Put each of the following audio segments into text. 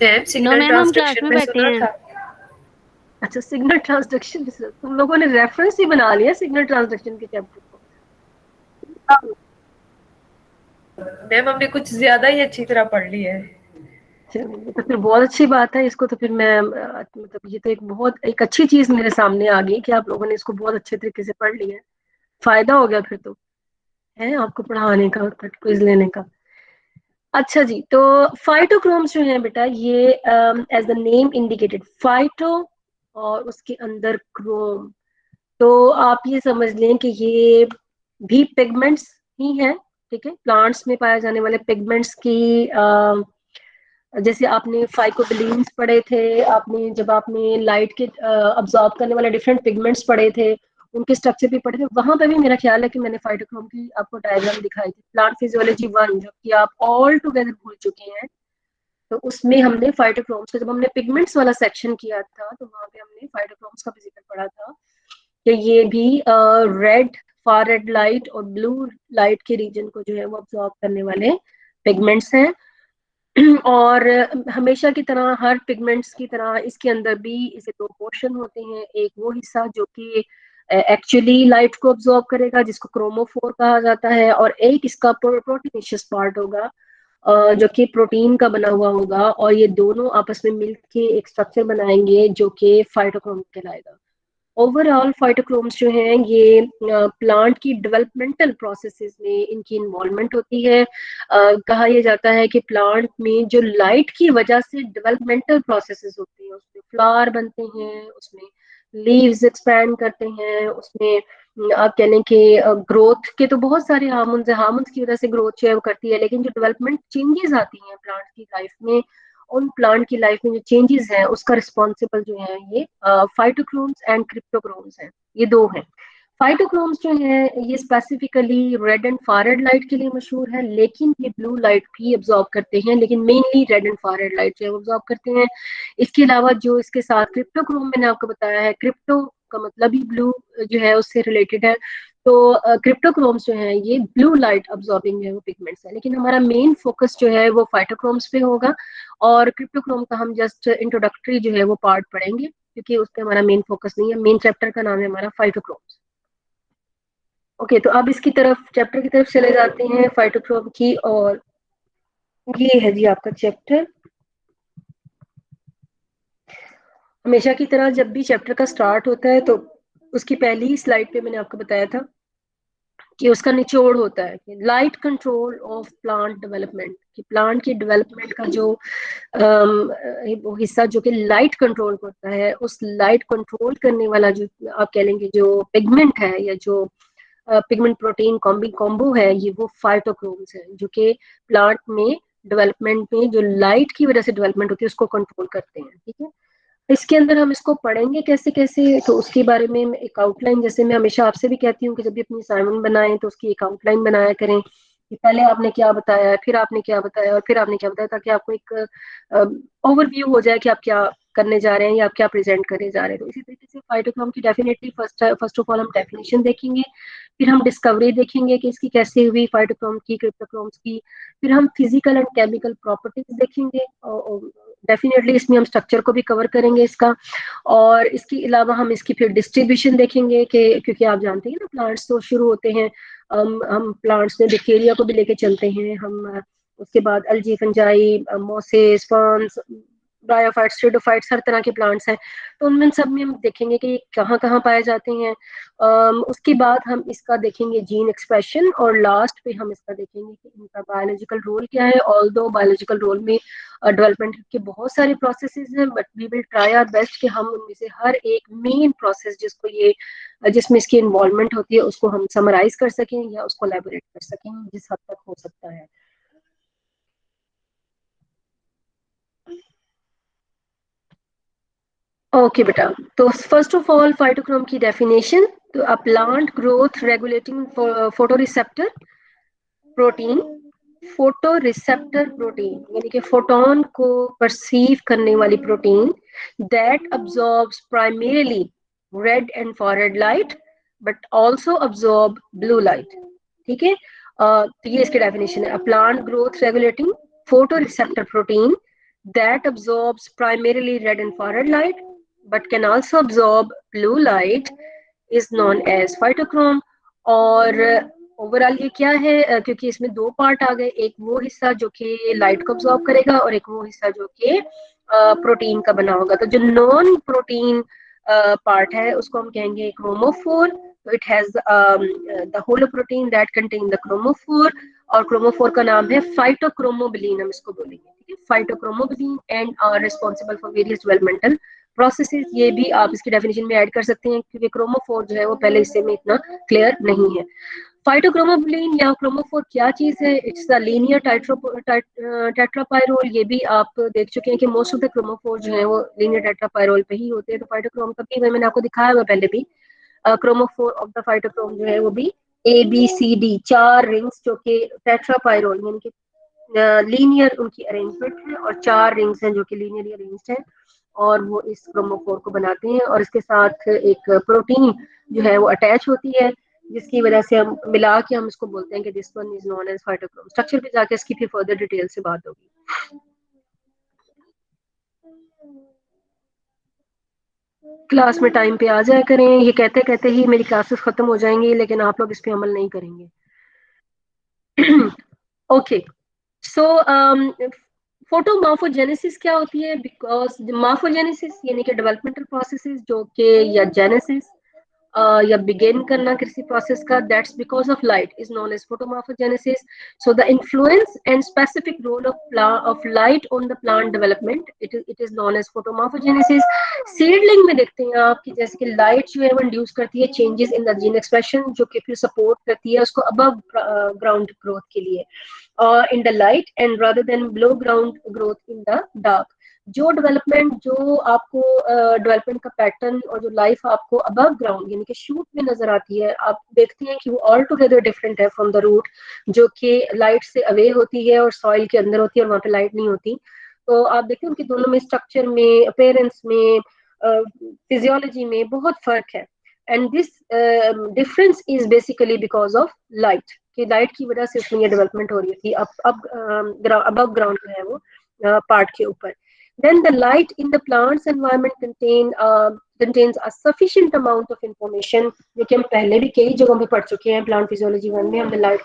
Ma'am no signal ma'am, हम class transduction में में बैठे सुना हैं। था। अच्छा, सिग्नल ट्रांसडक्शन, तुम लोगों ने रेफरेंस ही बना लिया सिग्नल ट्रांसडक्शन के चैप्टर को। मैम हमने कुछ ज्यादा ही अच्छी तरह पढ़ लिया है। चलिए, तो फिर बहुत अच्छी बात है। इसको तो फिर मैं मतलब ये तो एक अच्छी चीज मेरे सामने आ गई कि आप लोगों ने इसको बहुत अच्छे तरीके से पढ़ लिया है। फायदा हो गया फिर तो, है आपको पढ़ाने का, क्विज लेने का। अच्छा जी, तो फाइटोक्रोम्स जो है बेटा, ये as the name indicated, phyto और उसके अंदर क्रोम, तो आप ये समझ लें कि ये भी पिगमेंट्स ही हैं। ठीक है, प्लांट्स में पाए जाने वाले पिगमेंट्स की जैसे आपने फाइकोबिलीन्स पढ़े थे, आपने जब आपने लाइट के अब्जॉर्ब करने वाले डिफरेंट पिगमेंट्स पढ़े थे, उनके स्ट्रक्चर भी पढ़े थे, वहां पे भी मेरा ख्याल है कि मैंने फाइटोक्रोम की आपको डायग्राम दिखाई थी, प्लांट फिजियोलॉजी 1, जो कि आप ऑल टुगेदर भूल चुके हैं। तो उसमें हमने फाइटोक्रोम्स का, जब हमने पिगमेंट्स वाला सेक्शन किया था, तो वहां पे हमने फाइटोक्रोम्स का भी जिक्र पढ़ा था कि ये भी रेड, फार रेड लाइट और ब्लू लाइट के रीजन को जो है वो अब्सॉर्ब करने वाले पिगमेंट्स हैं। और हमेशा की तरह, हर पिगमेंट्स की तरह, इसके अंदर भी इसे दो पोर्शन होते हैं। एक वो हिस्सा जो कि एक्चुअली लाइट को अब्सॉर्ब करेगा, जिसको क्रोमोफोर कहा जाता है, और एक इसका प्रोटीनेशियस पार्ट होगा, जो कि प्रोटीन का बना हुआ होगा, और ये दोनों आपस में मिलके एक स्ट्रक्चर बनाएंगे जो कि फाइटोक्रोम कहलाएगा। ओवरऑल फाइटोक्रोम्स जो हैं ये प्लांट की डेवलपमेंटल प्रोसेसेस में इनकी इन्वॉल्वमेंट होती है। कहा यह जाता है कि प्लांट में जो लाइट की वजह से डेवलपमेंटल प्रोसेसेस होती हैं, उसमें फ्लावर बनते हैं, उसमें लीव्स एक्सपैंड करते हैं, उसमें आप कह लें कि ग्रोथ के तो बहुत सारे हार्मोन्स हैं, हार्मोन्स की वजह से ग्रोथ जो है वो करती है, लेकिन जो डेवलपमेंट चेंजेस आती हैं प्लांट की लाइफ में, उन प्लांट की लाइफ में जो चेंजेस हैं उसका रिस्पॉन्सिबल जो है ये फाइटोक्रोम्स एंड क्रिप्टोक्रोम्स हैं। ये दो हैं। फाइटोक्रोम्स जो है ये specifically red and far red light के लिए मशहूर है, लेकिन ये ब्लू लाइट भी अब्सॉर्ब करते हैं, लेकिन mainly red and far red light जो है वो अब्सॉर्ब करते हैं। इसके अलावा जो इसके साथ क्रिप्टोक्रोम मैंने आपको बताया है, क्रिप्टो का मतलब ही ब्लू जो है उससे रिलेटेड है। तो क्रिप्टोक्रोम्स जो है ये ब्लू लाइट अब्सॉर्बिंग जो है वो पिगमेंट्स है, लेकिन हमारा मेन फोकस जो है वो फाइटोक्रोम्स पे होगा, और क्रिप्टोक्रोम का हम जस्ट इंट्रोडक्टरी जो है वो पार्ट पढ़ेंगे, क्योंकि उस पर हमारा मेन फोकस नहीं है। मेन चैप्टर का नाम है हमारा फाइटोक्रोम्स। ओके, तो अब इसकी तरफ, चैप्टर की तरफ चले जाते हैं फाइटोक्रोम की, और ये है जी आपका चैप्टर। हमेशा की तरह जब भी चैप्टर का स्टार्ट होता है तो उसकी पहली स्लाइड पे मैंने आपको बताया था कि उसका निचोड़ होता है कि light control of plant development, कि प्लांट की डेवलपमेंट का जो वो हिस्सा जो कि लाइट कंट्रोल करता है, उस लाइट कंट्रोल करने वाला जो आप कह लेंगे जो पिगमेंट है, या जो पिगमेंट प्रोटीन कॉम्बो है, ये वो फाइटोक्रोम्स है, जो कि प्लांट में डेवलपमेंट में जो लाइट की वजह से डेवलपमेंट होती है उसको कंट्रोल करते हैं। ठीक है, इसके अंदर हम इसको पढ़ेंगे कैसे कैसे, तो उसके बारे में एक आउटलाइन, जैसे मैं हमेशा आपसे भी कहती हूँ कि जब भी अपनी असाइनमेंट बनाएं तो उसकी एक आउटलाइन बनाया करें कि पहले आपने क्या बताया, फिर आपने क्या बताया, और फिर आपने क्या बताया, ताकि आपको एक ओवरव्यू हो जाए कि आप क्या करने जा रहे हैं या आप क्या प्रेजेंट करने जा रहे हैं। तो इसी तरीके से फाइटोक्रोम की डेफिनेटली फर्स्ट ऑफ ऑल हम डेफिनेशन देखेंगे, फिर हम डिस्कवरी देखेंगे कि इसकी कैसे हुई फाइटोक्रोम की, क्रिप्टोक्रोम्स की, फिर हम फिजिकल एंड केमिकल प्रॉपर्टीज देखेंगे, और डेफिनेटली इसमें हम स्ट्रक्चर को भी कवर करेंगे इसका, और इसके अलावा हम इसकी फिर डिस्ट्रीब्यूशन देखेंगे कि क्योंकि आप जानते हैं ना, प्लांट्स तो शुरू होते हैं, हम प्लांट्स में बैक्टीरिया को भी लेके चलते हैं हम, उसके बाद अल्जी, फंजाई, मोसेस, फर्न्स, ब्रायोफाइट्स, स्टेडोफाइट्स, हर तरह के प्लांट्स हैं। तो उनमें सब में हम देखेंगे कि कहाँ कहाँ पाए जाते हैं। उसके बाद हम इसका देखेंगे जीन एक्सप्रेशन, और लास्ट पे हम इसका देखेंगे कि इनका बायोलॉजिकल रोल क्या है। ऑल दो बायोलॉजिकल रोल में डेवलपमेंट के बहुत सारे प्रोसेसेस हैं, but we will try our best कि हम उनमें से हर एक मेन प्रोसेस जिसमें इसकी इन्वॉल्वमेंट होती है उसको हम समराइज कर सकें या उसको एलैबोरेट कर सकें जिस हद तक हो सकता है। ओके बेटा, तो फर्स्ट ऑफ ऑल फाइटोक्रोम की डेफिनेशन, तो a plant growth regulating photo receptor protein, photo receptor protein यानी कि फोटोन को परसीव करने वाली protein, that absorbs primarily red and far red light but also absorb blue light. ठीक है, तो ये इसकी डेफिनेशन है। A plant growth regulating photo receptor protein that absorbs primarily red infrared light but can also absorb blue light is known as phytochrome. और overall ये क्या है, क्योंकि इसमें दो पार्ट आ गए, एक वो हिस्सा जो कि लाइट को अब्सॉर्ब करेगा और एक वो हिस्सा जो कि प्रोटीन का बना होगा। तो जो नॉन प्रोटीन पार्ट है उसको हम कहेंगे क्रोमोफोर। तो it has the holoprotein that contain the chromophore, और क्रोमोफोर का नाम है फाइटोक्रोमोबिलीन, हम इसको बोलेंगे, ठीक है, phytochromobilin, and are responsible for various developmental processes. ये भी आप इसकी डेफिनेशन में ऐड कर सकते हैं क्योंकि क्रोमोफोर जो है वो पहले हिस्से में इतना क्लियर नहीं है। फाइटोक्रोमोबिलीन या क्रोमोफोर क्या चीज है? It's the linear tetrapyrrole. ये भी आप देख चुके हैं कि मोस्ट ऑफ द क्रोमोफोर जो है वो लीनियर टेट्रापायरोल पे ही होते हैं। तो फाइटोक्रोम का भी मैंने आपको दिखाया हुआ पहले भी। क्रोमोफोर ऑफ द फाइटोक्रोम जो है वो भी ABCD 4 रिंग्स जो कि टेट्रापायरोल यानी कि लीनियर उनकी अरेंजमेंट है, और 4 रिंग्स हैं जो कि लीनियरली अरेंज्ड है, और वो इस क्रोमोफोर को बनाते हैं। और इसके साथ एक प्रोटीन जो है वो अटैच होती है, जिसकी वजह से हम मिला के हम इसको बोलते हैं कि this one is known as phytochrome. Structure पे जाके इसकी फिर फर्दर डिटेल से बात होगी। क्लास में टाइम पे आ जाया करें, ये कहते कहते ही मेरी क्लासेस खत्म हो जाएंगी, लेकिन आप लोग इस पे अमल नहीं करेंगे। ओके, सो फोटोमॉर्फोजेनेसिस क्या होती है? बिकॉज मॉर्फोजेनेसिस यानी कि डेवलपमेंटल प्रोसेसेस जो कि, या जेनेसिस या बिगिन करना किसी प्रोसेस का, that's because of light is known as photomorphogenesis. So the influence and specific role of light on the plant development, it is known as photomorphogenesis. Seedling में देखते हैं आप कि जैसे कि लाइट जो है वो इंड्यूस करती है changes in the gene expression, जो कि फिर सपोर्ट करती है उसको अबव ग्राउंड ग्रोथ के लिए in the light and rather than below ground growth in the dark। जो डेवलपमेंट, जो आपको डेवलपमेंट का पैटर्न और जो लाइफ आपको अबव ग्राउंड यानी कि शूट में नजर आती है, आप देखते हैं कि वो ऑल टुगेदर डिफरेंट है फ्रॉम द रूट, जो कि लाइट से अवे होती है और सॉइल के अंदर होती है और वहां पे लाइट नहीं होती। तो आप देखते हैं कि दोनों में स्ट्रक्चर में, अपेयरेंस में, फिजियोलॉजी में बहुत फर्क है। And this difference is basically because of light, कि लाइट की वजह से उसमें ये डेवलपमेंट हो रही थी अब अबव ग्राउंड जो है वो पार्ट के ऊपर। Then the light in the plant's environment contains a sufficient amount of information, जो कि हम पहले भी कई जगहों पे पढ़ चुके हैं। प्लांट फिजियोलॉजी 1 में हमने लाइट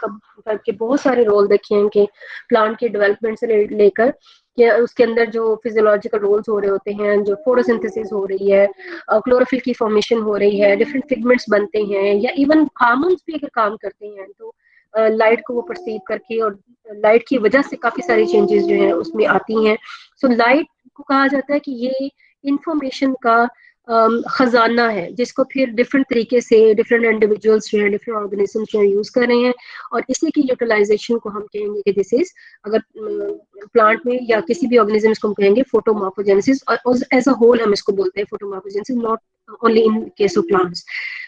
के बहुत सारे रोल देखे हैं कि प्लांट के डेवलपमेंट से लेकर कि उसके अंदर जो फिजियोलॉजिकल रोल्स हो रहे होते हैं, जो फोटोसिंथेसिस हो रही है, क्लोरोफिल की फॉर्मेशन हो रही है, डिफरेंट पिगमेंट्स बनते हैं, या इवन हार्मोन्स भी अगर काम करते हैं तो लाइट को वो परसीव करके, और लाइट की वजह से काफी सारी चेंजेस जो है उसमें आती हैं। सो लाइट को कहा जाता है कि ये इंफॉर्मेशन का खजाना है, जिसको फिर डिफरेंट तरीके से डिफरेंट इंडिविजुअल्स जो है, डिफरेंट ऑर्गेनिज्म जो है यूज कर रहे हैं, और इसी की यूटिलाइजेशन को हम कहेंगे कि दिस इज, अगर प्लांट में या किसी भी ऑर्गेनिज्म को हम कहेंगे फोटोमॉर्फोजेनेसिस, और एज अ होल हम इसको बोलते हैं photomorphogenesis, not only in case of plants.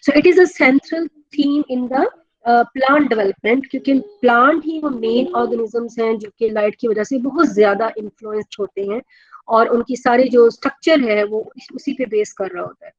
So it is a central theme in the plant development, क्योंकि प्लांट ही वो मेन ऑर्गेनिजम्स हैं जो कि लाइट की वजह से बहुत ज्यादा इन्फ्लुएंस्ड होते हैं, और उनकी सारी जो स्ट्रक्चर है वो उसी पे बेस कर रहा होता है।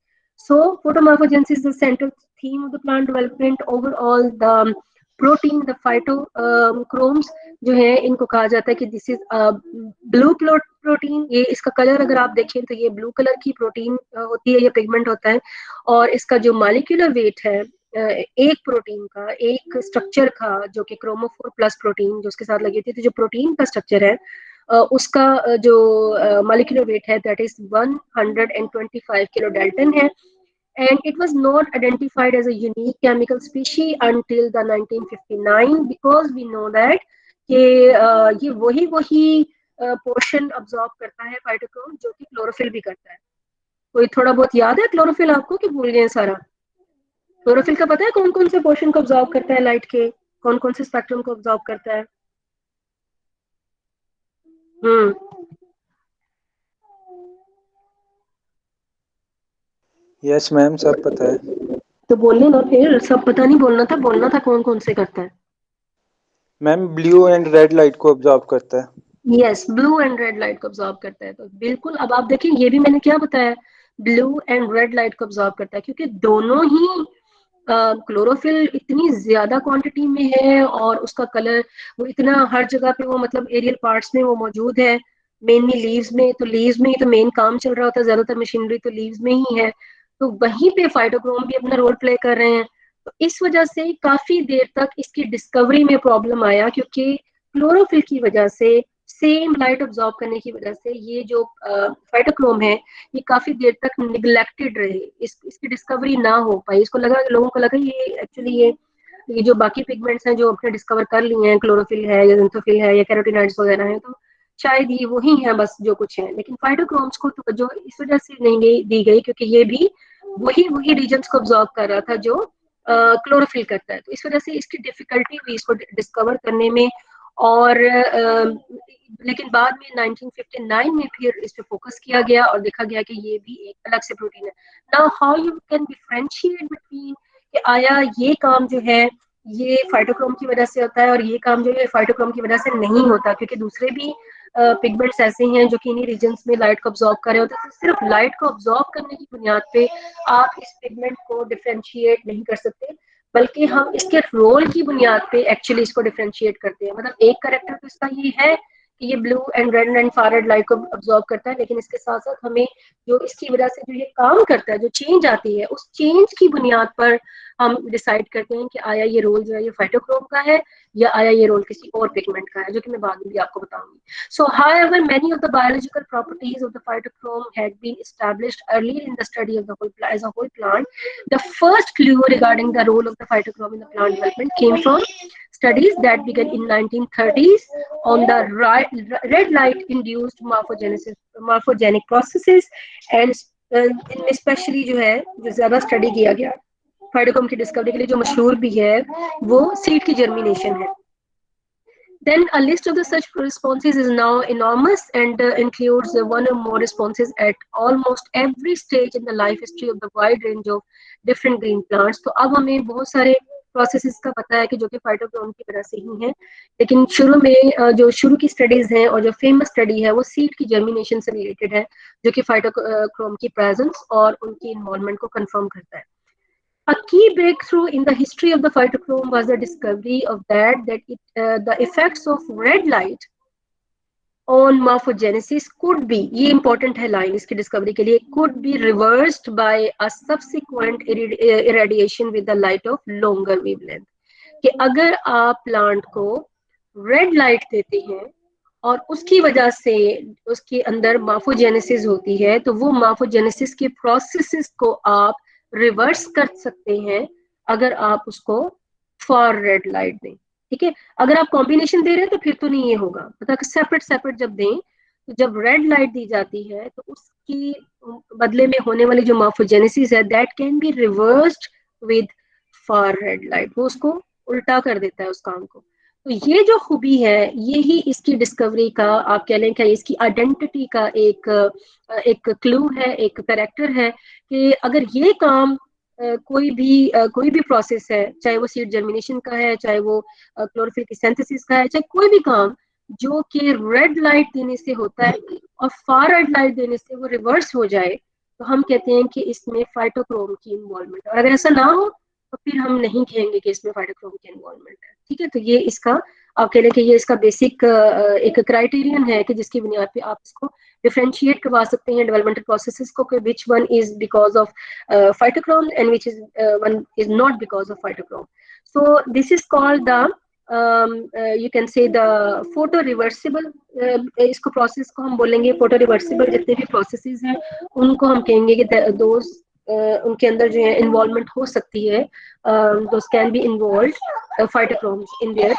So photomorphogenesis is the central theme of the plant development. Overall the protein, the phytochromes जो है, इनको कहा जाता है कि दिस इज ब्लू प्रोटीन। ये इसका कलर अगर आप देखें तो ये ब्लू कलर की प्रोटीन होती है, ये पिगमेंट होता है। और इसका जो मॉलिक्यूलर वेट है एक प्रोटीन का, एक स्ट्रक्चर का, जो कि क्रोमोफोर प्लस प्रोटीन जो उसके साथ लगी थी, तो जो प्रोटीन का स्ट्रक्चर है उसका जो मॉलिक्यूलर वेट है दैट इज 125 किलो डाल्टन है। And it was not identified as a unique chemical species until the 1959, because we know that कि ये वही पोर्शन अब्सॉर्ब करता है फाइटोक्रोम, जो कि क्लोरोफिल भी करता है। कोई थोड़ा बहुत याद है क्लोरोफिल आपको, कि भूल गए सारा? क्लोरोफिल का पता है कौन कौन से पोर्शन को ऑब्जॉर्व करता है लाइट के, कौन कौन से स्पेक्ट्रम को ऑब्जॉर्व करता है? हम्म। यस मैम, सब पता है। तो बोलने ना, फिर सब पता नहीं बोलना था, बोलना था कौन कौन से करता है। Ma'am blue and red light को ऑब्जॉर्व करता है। Yes, blue and red light को ऑब्जॉर्व करता है। तो बिल्कुल, अब आप देखें, ये भी मैंने क्या बताया, ब्लू एंड रेड लाइट को ऑब्जॉर्व करता है, क्योंकि दोनों ही क्लोरोफिल इतनी ज्यादा क्वांटिटी में है, और उसका कलर वो इतना हर जगह पे, वो मतलब एरियल पार्ट्स में वो मौजूद है, मेनली लीव्स में, तो लीव्स में ही तो मेन काम चल रहा होता है, ज्यादातर मशीनरी तो लीव्स में ही है, तो वहीं पे फाइटोक्रोम भी अपना रोल प्ले कर रहे हैं। तो इस वजह से काफी देर तक इसकी डिस्कवरी में प्रॉब्लम आया, क्योंकि क्लोरोफिल की वजह से, सेम लाइट ऑब्जॉर्ब करने की वजह से ये जो फाइटोक्रोम है ये काफी देर तक निग्लेक्टेड रहे, इसकी डिस्कवरी ना हो पाई। इसको लगा, लोगों को लगा ये एक्चुअली ये जो बाकी पिगमेंट्स हैं जो अपने डिस्कवर कर लिए हैं, क्लोरोफिल है या ज़ैंथोफिल है या कैरोटीनॉइड्स वगैरह है, तो शायद ये वही है बस जो कुछ है। लेकिन फाइटोक्रोम्स को तो जो इस वजह से नहीं दी गई क्योंकि ये भी वही वही रीजन्स को ऑब्जॉर्व कर रहा था जो क्लोरोफिल करता है, तो इस वजह से इसकी डिफिकल्टी हुई इसको डिस्कवर करने में। और लेकिन बाद में 1959 में फिर इस पे फोकस किया गया और देखा गया कि ये भी एक अलग से प्रोटीन है। Now how you can differentiate between कि आया ये काम जो है ये फाइटोक्रोम की वजह से होता है और ये काम जो है फाइटोक्रोम की वजह से नहीं होता, क्योंकि दूसरे भी पिगमेंट्स ऐसे हैं जो कि इन्हीं रीजन्स में लाइट को ऑब्जॉर्व कर रहे होते हैं। तो सिर्फ लाइट को ऑब्जॉर्व करने की बुनियाद पे आप इस पिगमेंट को डिफरेंशिएट नहीं कर सकते, बल्कि हम इसके रोल की बुनियाद पे एक्चुअली इसको डिफरेंशिएट करते हैं। मतलब एक करेक्टर तो इसका ये है कि ये blue and red and infrared light को ऑब्जॉर्व करता है, लेकिन इसके साथ साथ हमें जो इसकी वजह से जो ये काम करता है, जो चेंज आती है, उस चेंज की बुनियाद पर हम डिसाइड करते हैं कि आया ये रोल जो है ये फाइटोक्रोम का है या आया ये रोल किसी और पिगमेंट का है, जो कि मैं बाद में भी आपको बताऊंगी। So, however, many of the biological properties of the phytochrome had been established earlier in the study of the as a whole plant. The first clue regarding the role of the phytochrome in the plant development came from studies that began in 1930s on the red light-induced morphogenic processes, and इनमें specially जो है जो ज्यादा study किया गया phytochrome की discovery के लिए, जो मशहूर भी है, वो सीड की जर्मिनेशन है। Then a list of the such responses is now enormous and includes one or more responses at almost every stage in the life history of the wide range of different green plants. तो अब हमें बहुत सारे processes का पता है कि जो कि फाइटोक्रोम की वजह से ही है, लेकिन शुरू में जो शुरू की स्टडीज हैं और जो फेमस स्टडी है वो सीड की जर्मिनेशन से रिलेटेड है, जो कि फाइटोक्रोम की प्रेजेंस और उनकी इन्वॉल्वमेंट को कंफर्म करता है। A key breakthrough in the history of the phytochrome was the discovery of the effects of red light on morphogenesis could be, ये important है line इसकी discovery के लिए, could be reversed by a subsequent irradiation with the light of longer wavelength। कि अगर आप plant को red light देते हैं और उसकी वजह से उसके अंदर मार्फोजेनेसिस होती है, तो वो मार्फोजेनेसिस के प्रोसेसेस को आप रिवर्स कर सकते हैं अगर आप उसको फॉर रेड लाइट दें। ठीक है, अगर आप कॉम्बिनेशन दे रहे हैं तो फिर तो नहीं ये होगा, मतलब सेपरेट सेपरेट जब दें, तो जब रेड लाइट दी जाती है तो उसकी बदले में होने वाली जो मार्फोजेनेसिस है that can be reversed with for red light, वो उसको उल्टा कर देता है उस काम को। तो ये जो खूबी है ये ही इसकी डिस्कवरी का, आप कह लें कि इसकी आइडेंटिटी का एक क्लू है, एक करेक्टर है कि अगर ये काम कोई भी प्रोसेस है, चाहे वो सीड जर्मिनेशन का है, चाहे वो क्लोरोफिल की सिंथेसिस का है, चाहे कोई भी काम जो कि रेड लाइट देने से होता है और फार रेड लाइट देने से वो रिवर्स हो जाए, तो हम कहते हैं कि इसमें फाइटोक्रोम की इन्वॉल्वमेंट है। और अगर ऐसा ना हो तो फिर हम नहीं कहेंगे कि इसमें फाइटोक्रोम की इन्वॉल्वमेंट है। ठीक है, तो ये इसका आप कह लें कि ये इसका बेसिक एक क्राइटेरियन है कि जिसकी बुनियाद पे आप इसको डिफरेंशिएट करवा सकते हैं डेवलपमेंटल प्रोसेसेस को, कि which one is because of phytochrome and which is one is not because of phytochrome. So this is called the you can say the photo reversible, इसको प्रोसेस को हम बोलेंगे फोटो रिवर्सिबल। जितने भी processes हैं उनको हम कहेंगे कि दोज उनके अंदर जो है इन्वॉल्वमेंट हो सकती है, those can be involve phytochromes in their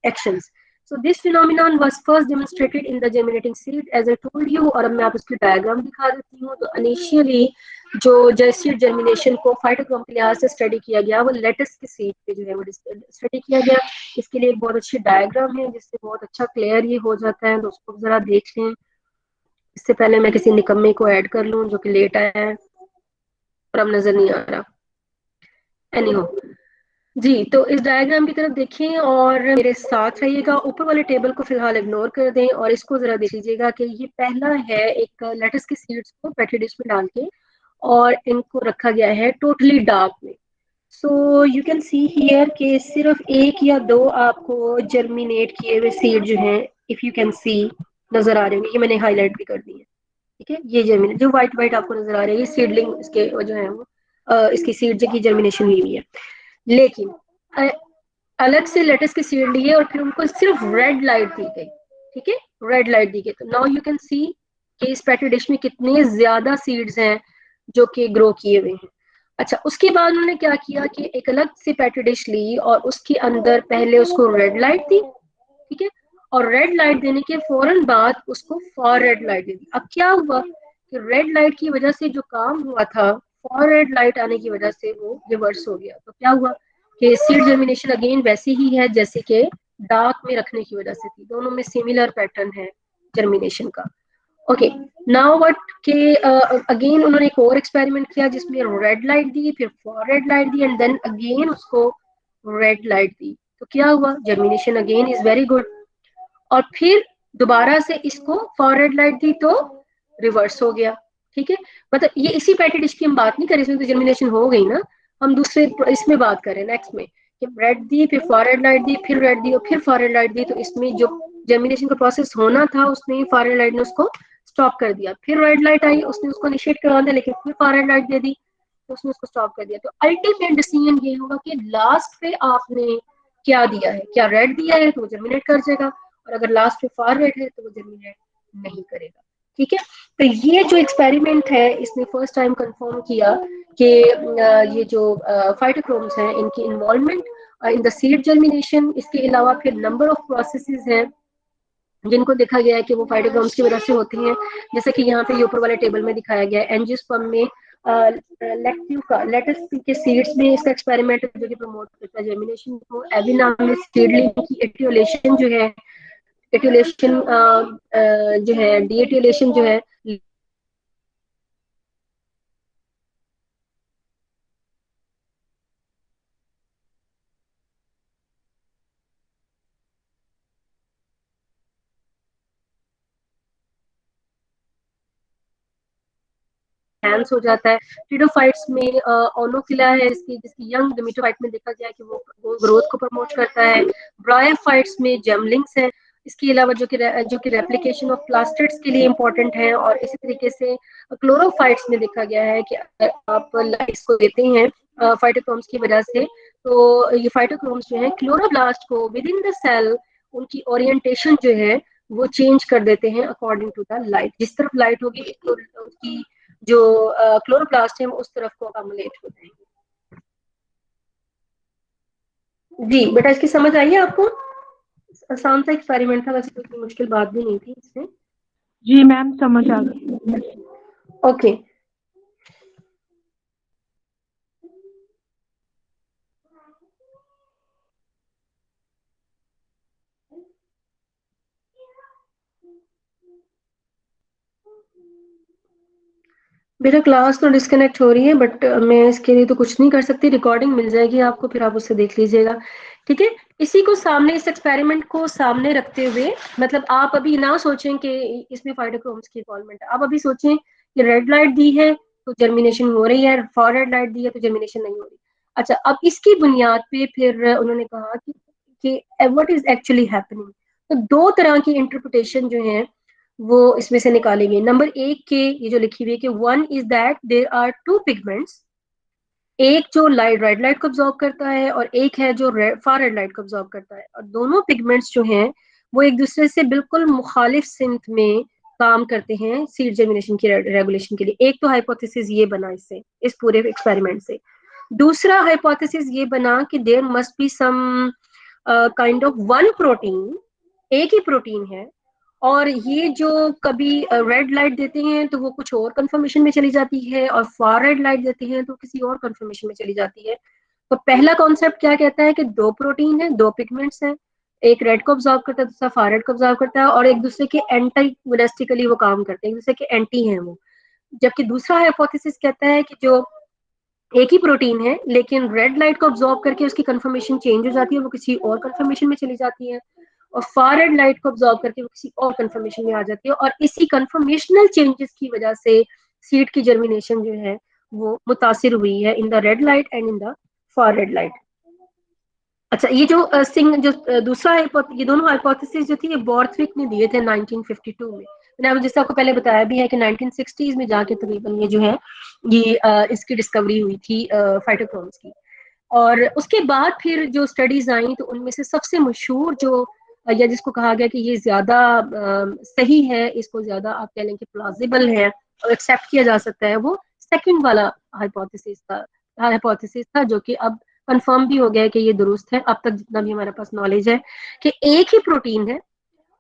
actions. So this phenomenon was first demonstrated in the germinating seed, as I told you, और अब मैं आप उसकी डायग्राम दिखा देती हूँ। तो इनिशियली जो सीड जर्मिनेशन को फाइटोक्रोम के लिहाज से स्टडी किया गया वो लेटस के सीड पे जो है वो स्टडी किया गया। इसके लिए एक बहुत अच्छी डायग्राम है जिससे बहुत अच्छा क्लियर ये हो जाता है, तो उसको जरा देख लें। इससे पहले मैं किसी निकम्मे को ऐड कर लूँ जो कि लेट आया है और अब नजर नहीं आ रहा। एनीहो जी, तो इस डायग्राम की तरफ देखें और मेरे साथ रहिएगा। ऊपर वाले टेबल को फिलहाल इग्नोर कर दें और इसको जरा देख लीजिएगा कि ये पहला है एक लेटस के सीड्स को पेट्री डिश में डाल के और इनको रखा गया है टोटली डार्क में। So you can see here कि सिर्फ एक या दो आपको जर्मिनेट किए हुए सीड जो हैं, इफ यू कैन सी नजर आ रहे होंगे, ये मैंने हाईलाइट भी कर दी है, ठीक है। ये जर्मिनेट जो व्हाइट व्हाइट आपको नजर आ रही है, सीडलिंग इसके जो है वो इसकी सीड की जर्मिनेशन हुई हुई है। लेकिन अलग से लेटेस के सीड लिए और फिर उनको सिर्फ रेड लाइट दी गई, ठीक है, रेड लाइट दी गई। तो नाउ यू कैन सी कि इस पेट्री डिश में कितने ज्यादा सीड्स हैं जो कि ग्रो किए हुए हैं। अच्छा, उसके बाद उन्होंने क्या किया कि एक अलग से पेट्री डिश ली और उसके अंदर पहले उसको रेड लाइट दी, ठीक है, और रेड लाइट देने के फौरन बाद उसको फॉर रेड लाइट दे दी। अब क्या हुआ कि रेड लाइट की वजह से जो काम हुआ था, फॉर रेड लाइट आने की वजह से वो रिवर्स हो गया। तो क्या हुआ कि सीड जर्मिनेशन अगेन वैसे ही है जैसे कि डार्क में रखने की वजह से थी, दोनों में सिमिलर पैटर्न है जर्मिनेशन का। ओके, नाउ व्हाट के अगेन उन्होंने एक और एक्सपेरिमेंट किया जिसमें रेड लाइट दी, फिर फॉर रेड लाइट दी एंड देन अगेन उसको रेड लाइट दी। तो क्या हुआ, germination again is very good. और फिर दोबारा से इसको फॉर रेड लाइट दी तो रिवर्स हो गया, ठीक है। मतलब ये इसी पेट्री डिश की हम बात नहीं कर रहे, इसमें तो जर्मिनेशन हो गई ना, हम दूसरे इसमें बात कर रहे हैं नेक्स्ट में कि रेड दी, फिर फॉर रेड लाइट दी, फिर रेड दी और फिर फॉर रेड लाइट दी। तो इसमें जो जर्मिनेशन का प्रोसेस होना था उसने फॉर रेड लाइट ने उसको स्टॉप कर दिया, फिर रेड लाइट आई उसने उसको इनिशिएट करवा दिया, लेकिन फिर फॉर रेड लाइट दे दी तो उसने उसको स्टॉप कर दिया। तो अल्टीमेट डिसीजन ये होगा कि लास्ट पे आपने क्या दिया है, क्या रेड दिया है तो वो जर्मिनेट कर जाएगा, और अगर लास्ट में फार रेड है तो वो जर्मिनेट नहीं करेगा, ठीक है। तो ये जो एक्सपेरिमेंट है इसने फर्स्ट टाइम कंफर्म किया कि ये जो फाइटोक्रोम्स हैं इनकी involvement in the seed germination. इसके अलावा फिर नंबर ऑफ प्रोसेसेस हैं जिनको देखा गया है कि वो फाइटोक्रोम्स की वजह से होती हैं, जैसे कि यहाँ पे ऊपर वाले टेबल में दिखाया गया है। एंजियोस्पर्म में लेटस के सीड्स में इसका एक्सपेरिमेंट जो कि प्रमोट करता है जर्मिनेशन को। एविना में सीडलिंग की एटियोलेशन जो है, एटियोलेशन जो है, डीएटियोलेशन जो है, एनहांस हो जाता है। टीडोफाइट्स में ओनोफिला है जिसकी यंग गमीटोफाइट में देखा गया कि वो ग्रोथ को प्रमोट करता है। ब्रायोफाइट्स में जेमलिंग्स है। इसके अलावा जो कि रेप्लिकेशन ऑफ प्लास्टिड्स के लिए इंपॉर्टेंट है। और इसी तरीके से क्लोरोफाइट्स में देखा गया है कि अगर आप लाइट्स को देते हैं फाइटोक्रोम्स की वजह से, तो ये फाइटोक्रोम्स जो है क्लोरोप्लास्ट को विद इन द सेल उनकी ओरिएंटेशन जो है वो चेंज कर देते हैं अकॉर्डिंग टू द लाइट। जिस तरफ लाइट होगी तो उसकी जो क्लोरोप्लास्ट है वो उस तरफ को अकोमोडेट हो जाएंगे। जी बेटा, इसकी समझ आई है आपको? आसान सा एक्सपेरिमेंट था, वैसे कोई मुश्किल बात भी नहीं थी इसमें। जी मैम, समझ आ गई। ओके, मेरा क्लास तो डिस्कनेक्ट हो रही है बट मैं इसके लिए तो कुछ नहीं कर सकती, रिकॉर्डिंग मिल जाएगी आपको, फिर आप उससे देख लीजिएगा, ठीक है। इसी को सामने, इस एक्सपेरिमेंट को सामने रखते हुए, मतलब आप अभी ना सोचें कि इसमें फाइटोक्रोम्स की इन्वॉल्वमेंट है, आप अभी सोचें कि रेड लाइट दी है तो जर्मिनेशन हो रही है, फॉर रेड लाइट दी है तो जर्मिनेशन नहीं हो रही। अच्छा, अब इसकी बुनियाद पे फिर उन्होंने कहा कि व्हाट इज एक्चुअली हैपनिंग। तो दो तरह की इंटरप्रिटेशन जो है वो इसमें से निकाली गई। नंबर एक के ये जो लिखी हुई है कि one is that there are two pigments, एक जो लाइट रेड लाइट को ऑब्जॉर्व करता है और एक है जो फार रेड लाइट को ऑब्जॉर्व करता है, और दोनों पिगमेंट्स जो हैं वो एक दूसरे से बिल्कुल मुखालिफ सिंथ में काम करते हैं सीड जर्मिनेशन की रेगुलेशन के लिए। एक तो हाइपोथेसिस ये बना इससे, इस पूरे एक्सपेरिमेंट से। दूसरा हाइपोथेसिस ये बना कि there must be some kind of one protein, एक ही प्रोटीन है, और ये जो कभी रेड लाइट देते हैं तो वो कुछ और कंफर्मेशन में चली जाती है, और फार रेड लाइट देते हैं तो किसी और कंफर्मेशन में चली जाती है। तो पहला कॉन्सेप्ट क्या कहता है कि दो प्रोटीन है, दो पिगमेंट्स हैं, एक रेड को ऑब्जॉर्व करता है, दूसरा फार रेड को ऑब्जॉर्व करता है, और एक दूसरे के एंटागोनिस्टिकली वो काम करते हैं, एक दूसरे के एंटी हैं वो। जबकि दूसरा हाइपोथेसिस कहता है कि जो एक ही प्रोटीन है लेकिन रेड लाइट को ऑब्जॉर्व करके उसकी कंफर्मेशन चेंज हो जाती है, वो किसी और कंफर्मेशन में चली जाती है, और फार रेड लाइट को ऑब्जॉर्व करके वो किसी और कंफर्मेशन में आ जाती है, और इसी कंफर्मेशनल चेंजेस की वजह से सीड की जर्मिनेशन जो है वो मुतासिर हुई है in the red light and in the far red light. अच्छा, ये जो सिंह जो दूसरा ये दोनों हाइपोथेसिस जो थी ये बॉर्थविक ने दिए थे 1952 में। मैंने आपको जैसे आपको पहले बताया भी है कि 1960s में जाके तकरीबन ये जो है ये इसकी डिस्कवरी हुई थी फाइटोक्रोम्स की। और उसके बाद फिर जो स्टडीज आई तो उनमें से सबसे मशहूर जो या जिसको कहा गया कि ये ज्यादा सही है, इसको ज्यादा आप कह लें कि प्लॉजिबल है और एक्सेप्ट किया जा सकता है, वो सेकंड वाला हाइपोथेसिस था जो कि अब कंफर्म भी हो गया है कि ये दुरुस्त है अब तक जितना भी हमारे पास नॉलेज है, कि एक ही प्रोटीन है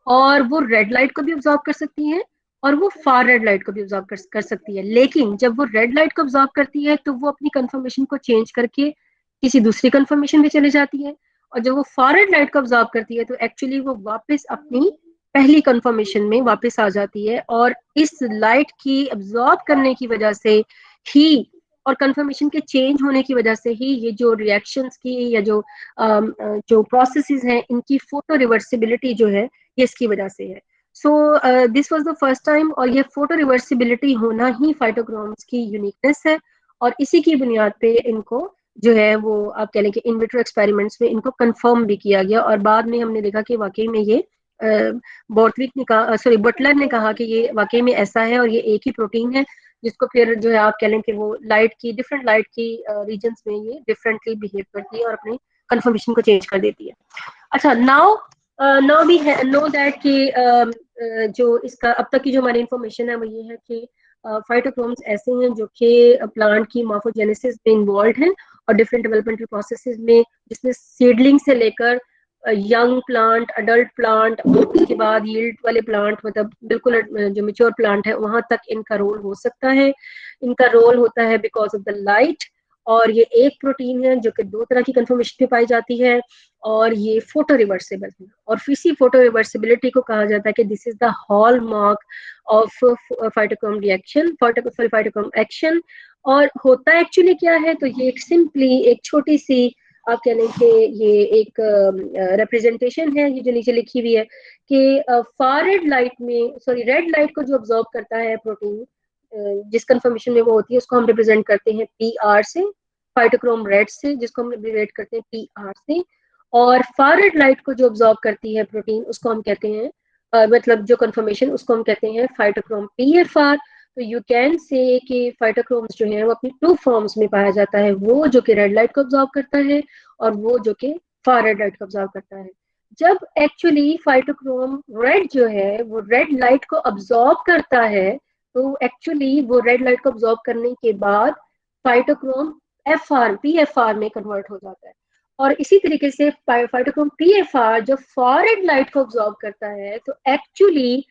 और वो रेड लाइट को भी ऑब्जॉर्व कर सकती है और वो फार रेड लाइट को भी ऑब्जॉर्व कर सकती है। लेकिन जब वो रेड लाइट को ऑब्जॉर्व करती है तो वो अपनी कंफर्मेशन को चेंज करके किसी दूसरी कंफर्मेशन में चले जाती है, और जब वो फार रेड लाइट को ऑब्जॉर्व करती है तो एक्चुअली वो वापस अपनी पहली कंफर्मेशन में वापस आ जाती है। और इस लाइट की ऑब्जॉर्व करने की वजह से ही और कंफर्मेशन के चेंज होने की वजह से ही ये जो रिएक्शंस की या जो प्रोसेसेस हैं इनकी फोटो रिवर्सिबिलिटी जो है ये इसकी वजह से है। सो this was the first time, और ये फोटो रिवर्सिबिलिटी होना ही फाइटोक्रोम्स की यूनिकनेस है, और इसी की बुनियाद पे इनको जो है वो आप कह लें कि इन विट्रो एक्सपेरिमेंट्स में इनको कंफर्म भी किया गया। और बाद में हमने देखा कि वाकई में ये बोर्थविक ने कहा, सॉरी बटलर ने कहा कि ये वाकई में ऐसा है और ये एक ही प्रोटीन है, जिसको फिर जो है आप कह लें कि वो डिफरेंट लाइट की रीजन्स में ये डिफरेंटली बिहेव करती है और अपनी कंफर्मेशन को चेंज कर देती है। अच्छा, now now we know that कि जो इसका अब तक की जो हमारी इंफॉर्मेशन है वो ये है कि फाइटोक्रोम्स ऐसे हैं जो कि प्लांट की मॉर्फोजेनेसिस में इन्वॉल्व हैं और डिफरेंट डेवलपमेंटल प्रोसेसेस में, जिसमें सीडलिंग से लेकर यंग प्लांट, अडल्ट प्लांट, उसके बाद यील्ड वाले प्लांट, मतलब बिल्कुल जो मेच्योर प्लांट है वहां तक इनका रोल हो सकता है। इनका रोल होता है बिकॉज ऑफ द लाइट, और ये एक प्रोटीन है जो कि दो तरह की कंफर्मेशन में पाई जाती है, और ये फोटो रिवर्सिबल है। और इसी फोटो रिवर्सिबिलिटी को कहा जाता है कि this is the hall mark of phytochrome reaction, phytochrome action. और होता एक्चुअली क्या है, तो ये सिंपली एक छोटी सी आप कह लें कि ये एक रिप्रेजेंटेशन है, ये जो नीचे लिखी हुई है कि फार रेड लाइट में, सॉरी रेड लाइट को जो ऑब्जॉर्व करता है प्रोटीन जिस कंफर्मेशन में वो होती है उसको हम रिप्रेजेंट करते हैं PR से, फाइटोक्रोम रेड से जिसको हम रिप्रेजेंट करते हैं PR से, और फार रेड लाइट को जो ऑब्जॉर्व करती है प्रोटीन उसको हम कहते हैं मतलब जो कंफर्मेशन उसको हम कहते हैं फाइटोक्रोम PFR। तो यू कैन से कि फाइटोक्रोम्स जो है वो अपनी टू फॉर्म्स में पाया जाता है, वो जो कि रेड लाइट को ऑब्जॉर्व करता है और वो जो कि फार रेड लाइट को ऑब्जॉर्व करता है। जब एक्चुअली फाइटोक्रोम रेड जो है वो रेड लाइट को ऑब्जॉर्व करता है तो एक्चुअली वो रेड लाइट को ऑब्जॉर्व करने के बाद फाइटोक्रोम PFR में कन्वर्ट हो जाता है। और इसी तरीके से फाइटोक्रोम PFR जो फार रेड लाइट को ऑब्जॉर्व करता है तो एक्चुअली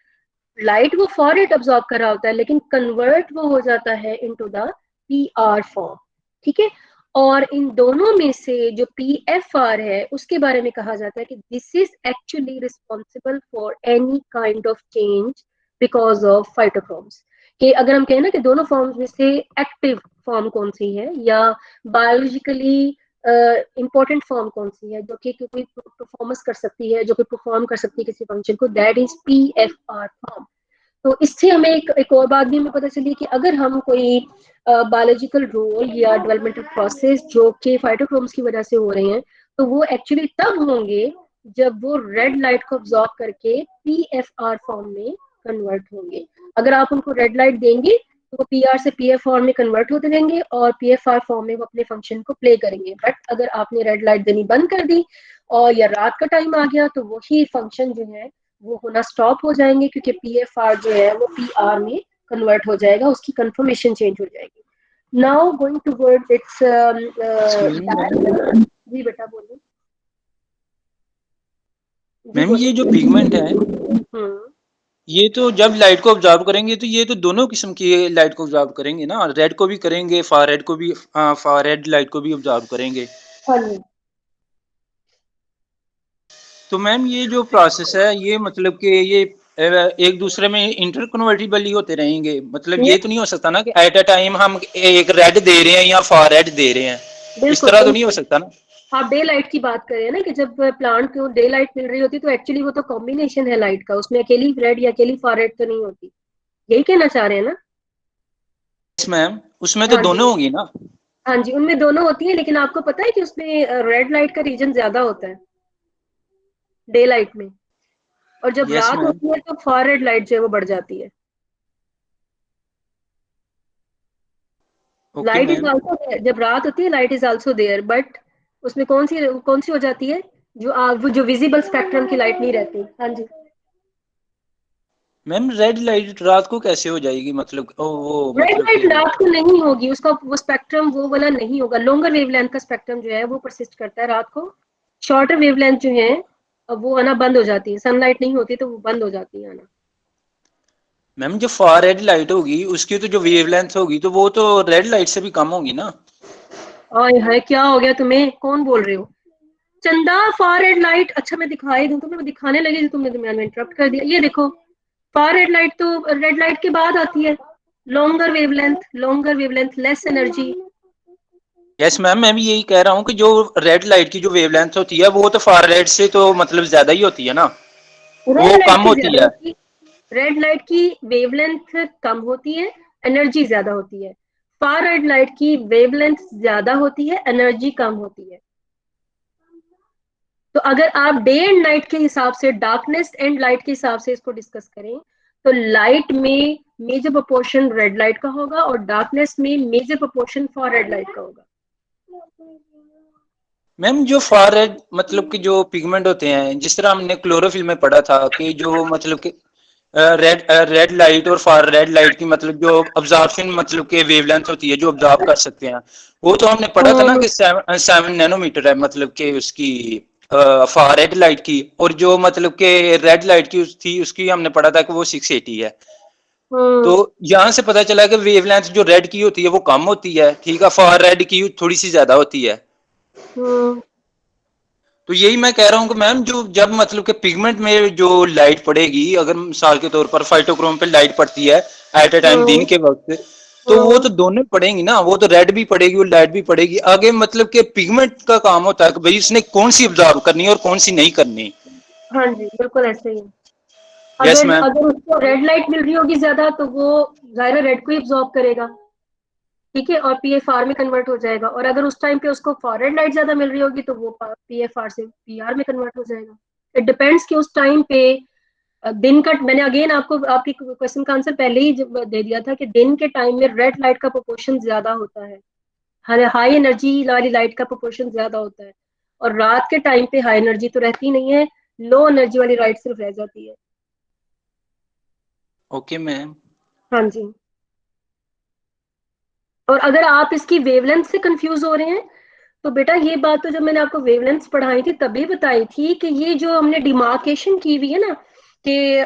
लाइट वो फॉर इट ऑब्जॉर्व कर रहा होता है लेकिन कन्वर्ट वो हो जाता है इनटू द PR फॉर्म। ठीक है, और इन दोनों में से जो PFR है उसके बारे में कहा जाता है कि this is actually responsible for any kind of change because of phytochromes. कि अगर हम कहें ना कि दोनों फॉर्म्स में से एक्टिव फॉर्म कौन सी है या बायोलॉजिकली इंपॉर्टेंट फॉर्म कौन सी है जो कि कोई परफॉर्मेंस कर सकती है, जो कि परफॉर्म कर सकती है किसी फंक्शन को, दैट इज PFR फॉर्म। तो इससे हमें एक और बात भी हमें पता चली कि अगर हम कोई बायोलॉजिकल रोल या डेवलपमेंटल प्रोसेस जो कि फाइटोक्रोम्स की वजह से हो रहे हैं तो वो एक्चुअली तब होंगे जब वो रेड लाइट को ऑब्जॉर्व करके PFR फॉर्म में कन्वर्ट होंगे। अगर आप उनको रेड लाइट देंगे तो वो PR से PFR में कन्वर्ट होते रहेंगे और PFR फॉर्म में वो अपने फंक्शन को प्ले करेंगे। बट अगर आपने रेड लाइट देनी बंद कर दी और या रात का टाइम आ गया तो वही फंक्शन जो है वो होना स्टॉप हो जाएंगे, क्योंकि PFR जो है वो PR में कन्वर्ट हो जाएगा, उसकी कंफर्मेशन चेंज हो जाएगी। नाउ गोइंग टुवर्ड इट्स जी बेटा बोलिए। मैम ये जो पिगमेंट है ये तो जब लाइट को ऑब्जॉर्व करेंगे तो ये तो दोनों किस्म की लाइट को ऑब्जॉर्व करेंगे ना, रेड को भी करेंगे, फार रेड को भी, फार रेड लाइट को भी ऑब्जॉर्व करेंगे। हाँ जी। तो मैम ये जो प्रोसेस है ये मतलब कि ये एक दूसरे में इंटर कन्वर्टिबल ही होते रहेंगे, मतलब ये तो नहीं हो सकता ना कि एट अ टाइम हम एक रेड दे रहे हैं या फार रेड दे रहे हैं, इस तरह तो नहीं हो सकता ना। आप डे लाइट की बात करें ना कि जब प्लांट को डे लाइट मिल रही होती तो एक्चुअली वो तो कॉम्बिनेशन है लाइट का, उसमें अकेली रेड या अकेली फार रेड तो नहीं होती, यही कहना चाह रहे हैं ना? मैम उसमें तो हाँ जी। दोनों होगी ना। हाँ जी, उनमें दोनों होती है, लेकिन आपको पता है कि उसमें रेड लाइट का रीजन ज्यादा होता है डे लाइट में, और जब यस रात मैम। होती है तो फार रेड लाइट जो है वो बढ़ जाती है। Okay light is ma'am. Also there, जब रात होती है light is also there, but उसमें कौन सी हो जाती है, वो जो विजिबल स्पेक्ट्रम की लाइट नहीं रहती। हाँ जी। मैम रेड लाइट रात को कैसे हो जाएगी, मतलब वो रेड मतलब लाइट कि रात को नहीं होगी, उसका वो स्पेक्ट्रम वो वाला नहीं होगा। लॉन्गर वेवलेंथ का स्पेक्ट्रम जो है वो परसिस्ट करता है रात को। शॉर्टर वेवलेंथ जो है अब वो आना बंद हो जाती है, सनलाइट नहीं होती तो वो बंद हो जाती है आना। मैम जो फार रेड लाइट होगी उसकी तो जो वेवलेंथ होगी तो वो तो रेड लाइट से भी कम होगी ना। आय हाय, क्या हो गया तुम्हें, कौन बोल रहे हो? चंदा, फार रेड लाइट, अच्छा मैं दिखाई दूं तुम्हें, मैं दिखाने लगी तो तुमने मैंने इंटरप्ट कर दिया। ये देखो, फार रेड लाइट तो रेड लाइट के बाद आती है। Longer wavelength, less energy. Yes ma'am, मैं भी यही कह रहा हूँ कि जो रेड लाइट की जो वेवलेंथ होती है वो तो फार रेड से तो मतलब ज्यादा ही होती है ना, रेड वो लाइट कम की होती ज्यादा है। होती है, रेड लाइट की वेवलेंथ कम होती है, एनर्जी ज्यादा होती है। फार रेड लाइट की वेवलेंथ ज्यादा होती है, एनर्जी कम होती है। तो अगर आप डे एंड नाइट के हिसाब से, डार्कनेस एंड लाइट के हिसाब से इसको डिस्कस करें, तो लाइट में मेजर प्रोपोर्शन रेड लाइट का होगा और डार्कनेस में major proportion far red light का होगा। मैम जो फार रेड मतलब कि जो पिगमेंट होते हैं, जिस तरह हमने क्लोरोफिल में पढ़ा था कि जो मतलब कि रेड लाइट और फार रेड लाइट की मतलब जो अब्जॉर्प्शन मतलब के वेवलेंथ होती है जो ऑब्जॉर्व कर सकते हैं, वो तो हमने पढ़ा था ना कि 7 नैनोमीटर है मतलब कि उसकी फार रेड लाइट की, और जो मतलब कि रेड लाइट की थी उसकी हमने पढ़ा था कि वो 680 है। तो हम्म। यहाँ से पता चला कि वेवलेंथ जो रेड की होती है वो कम होती है, ठीक है, फार रेड की थोड़ी सी ज्यादा होती है। हम्म। तो यही मैं कह रहा हूँ कि मैम जो जब मतलब कि पिगमेंट में जो लाइट पड़ेगी, अगर मिसाल के तौर पर फाइटोक्रोम पे लाइट पड़ती है एट ए टाइम दिन हम्म। के वक्त, तो वो हम्म। तो दोनों पड़ेंगी ना, वो तो रेड भी पड़ेगी और लाइट भी पड़ेगी। आगे मतलब कि पिगमेंट का काम होता है कि भाई उसने कौन सी ऑब्जॉर्व करनी है और कौन सी नहीं करनी। हाँ जी, बिल्कुल ऐसे ही है। यस अगर मैम। अगर उसको रेड लाइट मिल रही होगी ज्यादा तो वो जाहिर रेड को ही एब्जॉर्ब करेगा, ठीक है, और पीएफआर में कन्वर्ट हो जाएगा। और अगर उस टाइम पे उसको फॉरवर्ड लाइट ज्यादा मिल रही होगी तो वो पीएफआर से पीआर में कन्वर्ट हो जाएगा। इट डिपेंड्स कि उस टाइम पे दिन का, मैंने अगेन आपको आपकी क्वेश्चन का आंसर पहले ही दे दिया था कि दिन के टाइम में रेड लाइट का प्रोपोर्शन ज्यादा होता है, हाई एनर्जी वाली लाइट का प्रोपोर्शन ज्यादा होता है, और रात के टाइम पे हाई एनर्जी तो रहती नहीं है, लो एनर्जी वाली लाइट सिर्फ रह जाती है। Okay ma'am. हाँ जी। और अगर आप इसकी वेवलेंथ से कंफ्यूज हो रहे हैं तो बेटा ये बात तो जब मैंने आपको वेवलेंथ पढ़ाई थी तभी बताई थी कि ये जो हमने डिमार्केशन की हुई है ना कि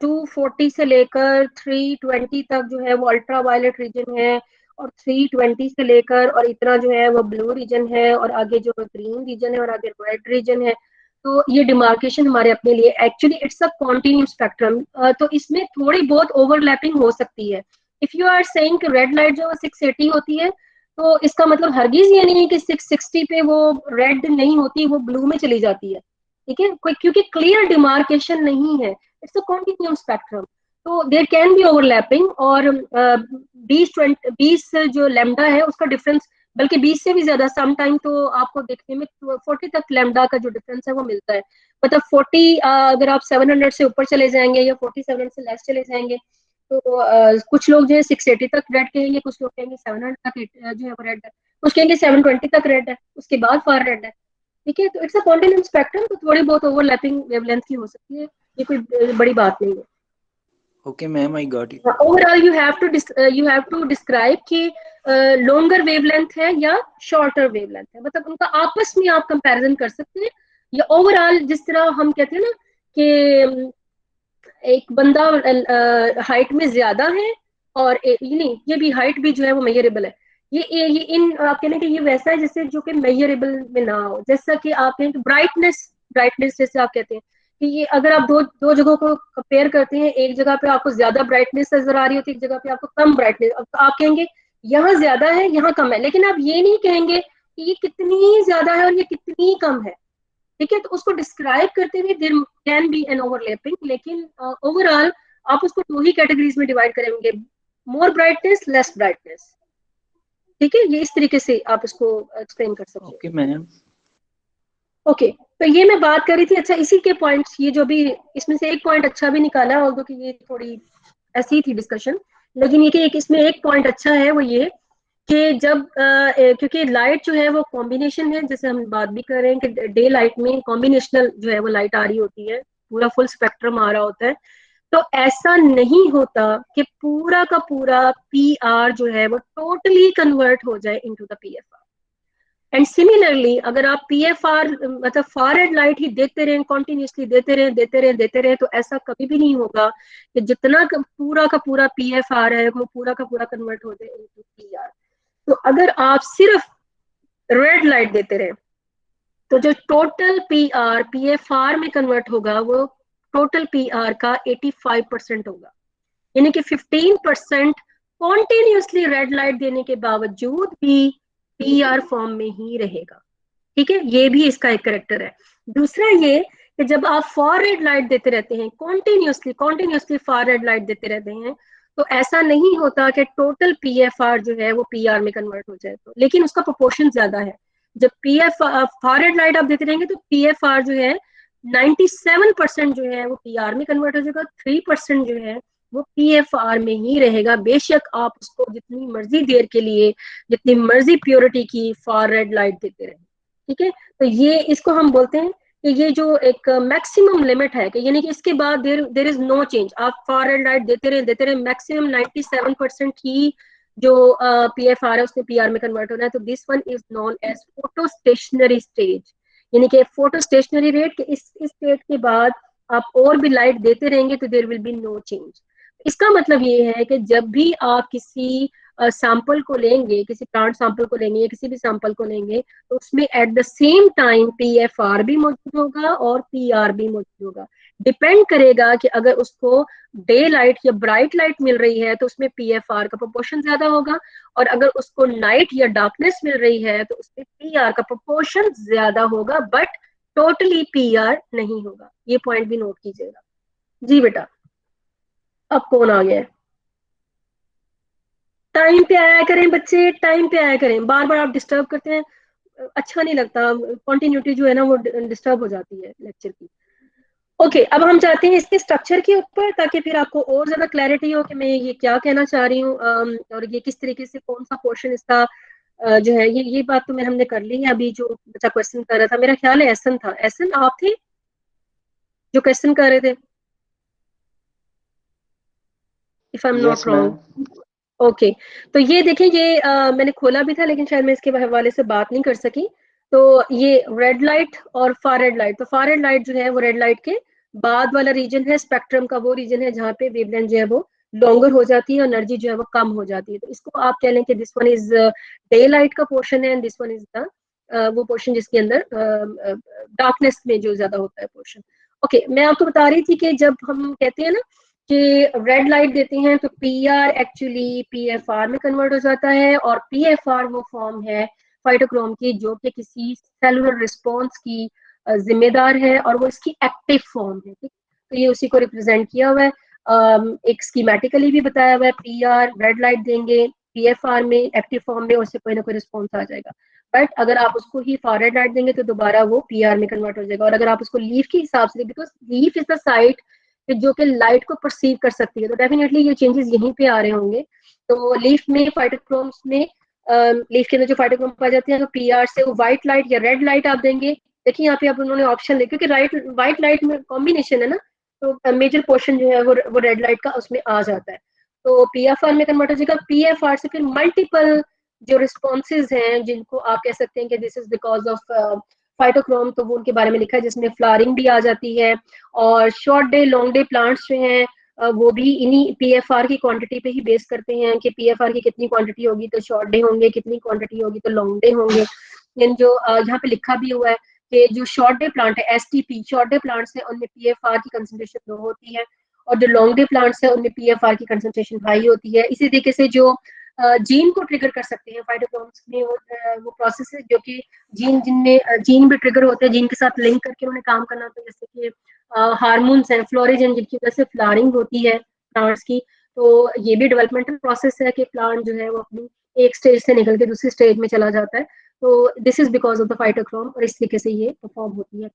240 से लेकर 320 तक जो है वो अल्ट्रा वायलेट रीजन है, और 320 से लेकर और इतना जो है वो ब्लू रीजन है, और आगे जो ग्रीन रीजन है और आगे रेड रीजन है। तो ये डिमार्केशन हमारे अपने लिए actually it's a continuous spectrum, तो इसमें थोड़ी बहुत ओवरलैपिंग हो सकती है। इफ यू आर सेइंग कि रेड लाइट जो 680 होती है, तो इसका मतलब हरगिज ये नहीं है कि 660 पे वो रेड नहीं होती, वो ब्लू में चली जाती है, ठीक है, कोई क्योंकि क्लियर डिमार्केशन नहीं है, इट्स अ कॉन्टिन्यूम स्पेक्ट्रम। तो देर कैन बी ओवरलैपिंग, और 20 जो लेमडा है उसका डिफरेंस, बल्कि 20 से भी ज्यादा सम टाइम तो आपको देखने में 40 तक लेमडा का जो डिफरेंस है वो मिलता है। मतलब 40, अगर आप 700 से ऊपर चले जाएंगे या 47 से लेस चले जाएंगे तो कुछ लोग जो है 680 तक रेड कहेंगे, कुछ लोग कहेंगे 700 तक जो है वो रेड है, कुछ कहेंगे 720 तक रेड है, उसके बाद फार रेड है, ठीक है। तो इट्स अ कॉन्टिन्यूम स्पेक्ट्रम, तो थोड़ी बहुत ओवरलैपिंग वेवलेंथ की हो सकती है, ये कोई बड़ी बात नहीं है। Okay ma'am, I got it. Overall you have to describe कि लॉन्गर वेवलेंथ है या शॉर्टर वेवलेंथ है, मतलब उनका आपस में आप कंपैरिजन कर सकते हैं। या ओवरऑल जिस तरह हम कहते हैं ना कि एक बंदा हाइट में ज्यादा है, और नहीं, ये भी हाइट भी जो है वो मेजरेबल है। ये इन आप कह लें कि ये वैसा है जैसे जो कि मेजरेबल में ना हो, जैसा कि आप कहें कि ब्राइटनेस जैसे आप कहते हैं कि ये अगर आप दो दो जगहों को कंपेयर करते हैं, एक जगह पे आपको ज्यादा ब्राइटनेस नजर आ रही होती है, एक जगह पे आपको कम ब्राइटनेस, आप कहेंगे यहाँ ज्यादा है यहाँ कम है, लेकिन आप ये नहीं कहेंगे कि ये कितनी ज्यादा है और ये कितनी कम है, ठीक है। तो उसको डिस्क्राइब करते हुए there can be an overlapping, लेकिन ओवरऑल आप उसको दो ही कैटेगरीज में डिवाइड करेंगे, मोर ब्राइटनेस लेस ब्राइटनेस, ठीक है, ये इस तरीके से आप इसको एक्सप्लेन कर सकते हैं। Okay ma'am. ओके, तो ये मैं बात कर रही थी। अच्छा, इसी के पॉइंट्स, ये जो भी इसमें से एक पॉइंट अच्छा भी निकाला, ऑल्दो कि ये थोड़ी ऐसी ही थी डिस्कशन, लेकिन ये कि एक इसमें एक पॉइंट अच्छा है, वो ये कि जब क्योंकि लाइट जो है वो कॉम्बिनेशन है, जैसे हम बात भी कर रहे हैं कि डे लाइट में कॉम्बिनेशनल जो है वो लाइट आ रही होती है, पूरा फुल स्पेक्ट्रम आ रहा होता है। तो ऐसा नहीं होता कि पूरा का पूरा पी आर जो है वो टोटली कन्वर्ट हो जाए into the P F R. And similarly अगर आप पी एफ आर मतलब फार रेड लाइट ही देते रहें, कॉन्टिन्यूसली देते रहें, तो ऐसा कभी भी नहीं होगा कि जितना पूरा का पूरा पी एफ आर है वो पूरा का पूरा कन्वर्ट हो जाए इनटू पी आर। तो अगर आप सिर्फ रेड लाइट देते रहे तो जो टोटल पी एफ आर में कन्वर्ट होगा वो टोटल पी आर का 85% होगा, यानी कि 15% कॉन्टिन्यूसली रेड लाइट देने के बावजूद भी पी आर फॉर्म में ही रहेगा। ठीक है, ये भी इसका एक करेक्टर है। दूसरा ये कि जब आप फार रेड लाइट देते रहते हैं, कॉन्टिन्यूसली फार रेड लाइट देते रहते हैं, तो ऐसा नहीं होता कि टोटल पी एफ आर जो है वो पी आर में कन्वर्ट हो जाए, तो लेकिन उसका प्रोपोर्शन ज्यादा है। जब पी एफ फार रेड लाइट आप देते रहेंगे तो पी एफ आर जो है 97% जो है वो पी आर में कन्वर्ट हो जाएगा, 3% जो है वो पी एफ आर में ही रहेगा, बेशक आप उसको जितनी मर्जी देर के लिए, जितनी मर्जी प्योरिटी की फार रेड लाइट देते रहे। ठीक है, तो ये इसको हम बोलते हैं कि ये जो एक मैक्सिमम लिमिट है, कि यानी कि इसके बाद देर इज नो चेंज, आप फार रेड लाइट देते रहे मैक्सिमम 97% ही जो पी एफ आर है उसमें पी आर में कन्वर्ट होना है। तो this one is known as photo stationary stage, यानी कि फोटो स्टेशनरी रेट के इस स्टेट के बाद आप और भी लाइट देते रहेंगे तो there will be no change. इसका मतलब ये है कि जब भी आप किसी सैंपल को लेंगे, किसी प्लांट सैंपल को लेंगे या किसी भी सैंपल को लेंगे, तो उसमें at the same time P F R भी मौजूद होगा और पी आर भी मौजूद होगा। डिपेंड करेगा कि अगर उसको डे लाइट या ब्राइट लाइट मिल रही है तो उसमें पी एफ आर का प्रोपोर्शन ज्यादा होगा, और अगर उसको नाइट या डार्कनेस मिल रही है तो उसमें पी आर का प्रोपोर्शन ज्यादा होगा, बट टोटली पी आर नहीं होगा। ये पॉइंट भी नोट कीजिएगा। जी बेटा, अब कौन आ गया है? टाइम पे आया करें बच्चे, टाइम पे आया करें, बार बार आप डिस्टर्ब करते हैं, अच्छा नहीं लगता, कंटिन्यूटी जो है ना वो डिस्टर्ब हो जाती है लेक्चर की। ओके, अब हम जाते हैं इसके स्ट्रक्चर के ऊपर, ताकि फिर आपको और ज्यादा क्लैरिटी हो कि मैं ये क्या कहना चाह रही हूँ, और ये किस तरीके से कौन सा पोर्शन इसका जो है, ये बात तो हमने कर ली है। अभी जो बच्चा क्वेश्चन कर रहा था, मेरा ख्याल है एहसन था, एहसन आप थे जो क्वेश्चन कर रहे थे, if I am not yes ma'am. Wrong. Okay, तो ये देखें, ये मैंने खोला भी था लेकिन शायद मैं इसके हवाले से बात नहीं कर सकी। तो ये रेड लाइट और फार रेड लाइट, तो फार रेड लाइट जो है वो रेड लाइट के बाद वाला रीजन है, स्पेक्ट्रम का वो रीजन है जहाँ पे वेवलेंथ जो है वो लॉन्गर हो जाती है और एनर्जी जो है वो कम हो जाती है। तो इसको आप कह लें कि this one is day light का पोर्शन है and this one is the वो पोर्शन जिसके अंदर डार्कनेस में जो ज्यादा होता है पोर्शन। ओके, मैं आपको बता रही थी कि जब हम कहते हैं ना कि रेड लाइट देते हैं तो P R actually P F R में कन्वर्ट हो जाता है, और पी एफ आर वो फॉर्म है फाइटोक्रोम की जो कि किसी सेलुलर रिस्पॉन्स की जिम्मेदार है, और वो इसकी एक्टिव फॉर्म है। ठीक, तो ये उसी को रिप्रेजेंट किया हुआ है, एक स्कीमेटिकली भी बताया हुआ है। पी आर रेड लाइट देंगे पी एफ आर में एक्टिव फॉर्म में, उससे कोई ना कोई रिस्पॉन्स आ जाएगा, बट अगर आप उसको ही फार रेड लाइट देंगे तो दोबारा वो पी आर में कन्वर्ट हो जाएगा। और अगर आप उसको लीफ के हिसाब से, because leaf is the site जो कि लाइट को परसीव कर सकती है, तो डेफिनेटली ये चेंजेस यहीं पे आ रहे होंगे। तो लीफ में फाइटोक्रोम्स में लीफ के अंदर जो फाइटोक्रोम पाए जाते हैं, तो पी आर से वो व्हाइट लाइट या रेड लाइट आप देंगे। देखिए यहाँ पे आप उन्होंने ऑप्शन दे, क्योंकि व्हाइट लाइट में कॉम्बिनेशन है ना, तो मेजर पोर्शन जो है वो रेड लाइट का उसमें आ जाता है। तो पी एफ आर में कन्वर्ट हो जाएगा। पी एफ आर से फिर मल्टीपल जो रिस्पॉन्सेज हैं जिनको आप कह सकते हैं कि this is because of phytochrome, तो वो उनके बारे में लिखा है, जिसमें फ्लावरिंग भी आ जाती है। और short day long day plants जो हैं वो भी इन्हीं पीएफआर की क्वांटिटी पे ही बेस करते हैं कि पीएफआर की कितनी क्वांटिटी होगी तो शॉर्ट डे होंगे, कितनी क्वांटिटी होगी तो लॉन्ग डे होंगे। इन जो यहाँ पे लिखा भी हुआ है कि जो शॉर्ट डे प्लांट है एसटीपी, शॉर्ट डे प्लांट्स है उनमें पीएफआर की कंसंट्रेशन लो होती है, और जो लॉन्ग डे प्लांट्स है उनमें पीएफआर की कंसंट्रेशन हाई होती है। इसी तरीके से जो जीन को ट्रिगर कर सकते हैं फाइटोक्रोम्स में, वो प्रोसेस है जो कि जिनमें जीन भी ट्रिगर होते हैं, जीन के साथ लिंक करके उन्हें काम करना होता है, जैसे कि हार्मोन्स हैं, फ्लोरिजन, जिनकी वजह से फ्लावरिंग होती है प्लांट्स की। तो ये भी डेवलपमेंटल प्रोसेस है कि प्लांट जो है वो अपनी एक स्टेज से निकल के दूसरी स्टेज में चला जाता है। तो this is because of the phytochrome, और इस तरीके से ये परफॉर्म होती है।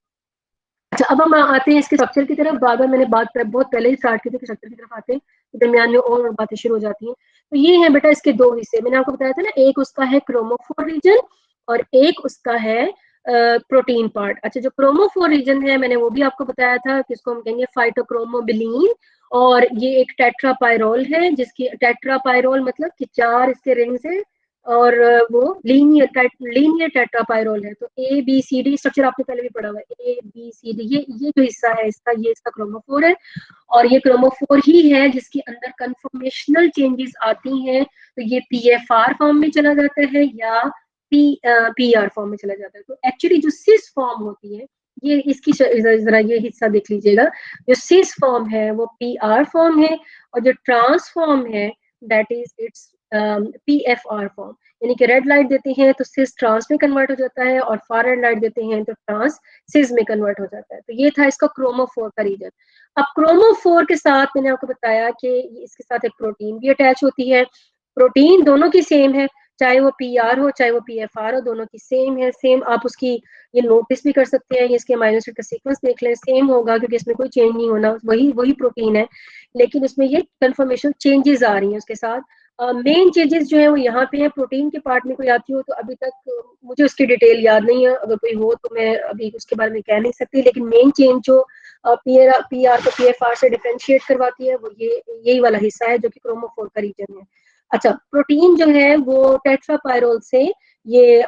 अच्छा, अब हम आते हैं इसके स्ट्रक्चर की तरफ। बाद में मैंने बात बहुत पहले ही स्टार्ट की थी कि स्ट्रक्चर की तरफ आते हैं, तो दरमियान में और बातें शुरू हो जाती हैं। तो ये है बेटा इसके दो हिस्से, मैंने आपको बताया था ना, एक उसका है क्रोमोफोर रीजन और एक उसका है प्रोटीन पार्ट। अच्छा, जो क्रोमोफोर रीजन है मैंने वो भी आपको बताया था कि इसको हम कहेंगे फाइटोक्रोमोबिलीन, और ये एक टेट्रापायरोल है, जिसकी टेट्रापायरोल मतलब कि 4 इसके रिंग्स है, और वो लीनियर टेट्रापायरोल है। तो A B C D structure आपने पहले भी पढ़ा हुआ है, ए बी सी डी, ये जो हिस्सा है इसका, ये इसका क्रोमोफोर है, और ये क्रोमोफोर ही है जिसके अंदर कन्फॉर्मेशनल चेंजेस आती हैं। तो ये पीएफआर फॉर्म में चला जाता है या पीआर फॉर्म में चला जाता है। तो एक्चुअली जो सिस फॉर्म होती है, ये इसकी जरा ये हिस्सा देख लीजिएगा, जो सिस फॉर्म है वो पीआर फॉर्म है, और जो ट्रांसफॉर्म है that is it's PFR form. यानी कि रेड लाइट देते हैं तो सिस ट्रांस में कन्वर्ट हो जाता है, और फार रेड लाइट देते हैं तो ट्रांस सिस में कन्वर्ट हो जाता है। तो ये था इसका क्रोमोफोर का रीजन। अब क्रोमोफोर के साथ मैंने आपको बताया कि इसके साथ एक प्रोटीन भी अटैच होती है। प्रोटीन दोनों की सेम है, चाहे वो पीआर हो चाहे वो पीएफआर हो, दोनों की सेम है। सेम आप उसकी ये नोटिस भी कर सकते हैं, इसके अमीनो एसिड का सीक्वेंस देख लें, सेम होगा क्योंकि इसमें कोई चेंज नहीं होना, वही प्रोटीन है, लेकिन उसमें ये कन्फर्मेशन चेंजेस आ रही हैं उसके साथ। मेन चेंजेस जो है वो यहाँ पे है। प्रोटीन के पार्ट में कोई आती हो तो अभी तक मुझे उसकी डिटेल याद नहीं है, अगर कोई हो तो मैं अभी उसके बारे में कह नहीं सकती, लेकिन मेन चेंज जो पीआर को पीएफआर से डिफरेंशिएट करवाती है वो यही वाला हिस्सा है जो कि क्रोमोफोर का रीजन है। अच्छा, प्रोटीन जो है वो टेट्रापायरोल से ये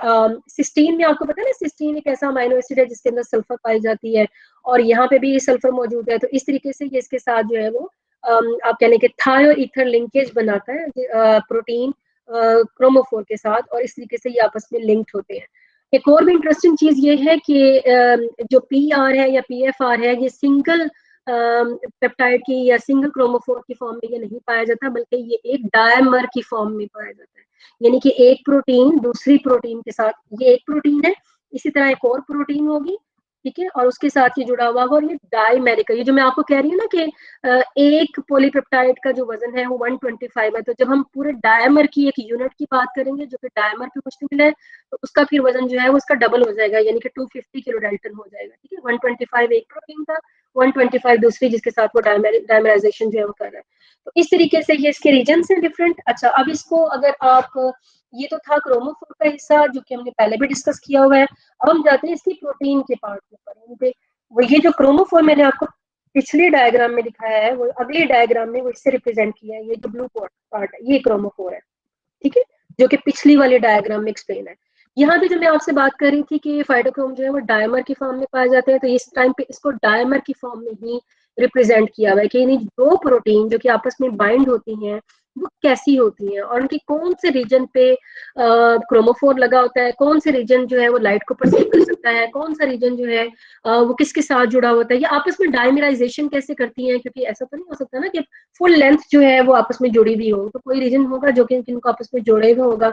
सिस्टीन में, आपको पता है ना, सिस्टीन एक ऐसा अमीनो एसिड है जिसके अंदर सल्फर पाई जाती है, और यहाँ पे भी सल्फर मौजूद है। तो इस तरीके से ये इसके साथ जो है वो आप कहने के थायो ईथर लिंकेज बनाता है प्रोटीन क्रोमोफोर के साथ, और इस तरीके से ये आपस में लिंक्ड होते हैं। एक और भी इंटरेस्टिंग चीज ये है कि जो पीआर है या पीएफआर है, ये सिंगल पेप्टाइड की या सिंगल क्रोमोफोर की फॉर्म में ये नहीं पाया जाता, बल्कि ये एक डायमर की फॉर्म में पाया जाता है। यानी कि एक प्रोटीन दूसरी प्रोटीन के साथ, ये एक प्रोटीन है, इसी तरह एक और प्रोटीन होगी, ठीक है, और उसके साथ ये जुड़ा हुआ होगा, और ये डायमेरिक है। ये जो मैं आपको कह रही हूँ ना कि एक पॉलीपेप्टाइड का जो वजन है वो 125 है, तो जब हम पूरे डायमर की एक यूनिट की बात करेंगे जो कि डायमर पे मुश्तमिल है, तो उसका फिर वजन जो है वो उसका डबल हो जाएगा, यानी कि 250 किलो डाल्टन हो जाएगा, ठीक है। 125 एक प्रोटीन का, 125 दूसरी जिसके साथ वो डायमराइजेशन जो है वो कर रहा है। तो इस तरीके से ये इसके रीजन से डिफरेंट। अच्छा, अब इसको अगर आप, ये तो था क्रोमोफोर का हिस्सा जो कि हमने पहले भी डिस्कस किया हुआ है। अब हम जाते हैं इसकी प्रोटीन के पार्ट में। वो ये जो क्रोमोफोर मैंने आपको पिछले डायग्राम में दिखाया है, वो अगले डायग्राम में वो इससे रिप्रेजेंट किया है। ये जो ब्लू पार्ट है ये क्रोमोफोर है, ठीक है, जो कि पिछली वाले डायग्राम में एक्सप्लेन है। यहाँ पे जो मैं आपसे बात कर रही थी कि फाइटोक्रोम जो है वो डायमर की फॉर्म में पाए जाते हैं, तो इस टाइम पे इसको डायमर की फॉर्म में ही रिप्रेजेंट किया हुआ है कि दो प्रोटीन जो कि आपस में बाइंड होती हैं वो कैसी होती हैं, और उनकी कौन से रीजन पे क्रोमोफोर लगा होता है, कौन से रीजन जो है वो लाइट को परसीव कर सकता है, कौन सा रीजन जो है वो किसके साथ जुड़ा होता है, ये आपस में डायमराइजेशन कैसे करती हैं, क्योंकि ऐसा तो नहीं हो सकता ना कि फुल लेंथ जो है वो आपस में जुड़ी हुई हो, तो कोई रीजन होगा जो कि इनको आपस में जोड़े हुए होगा।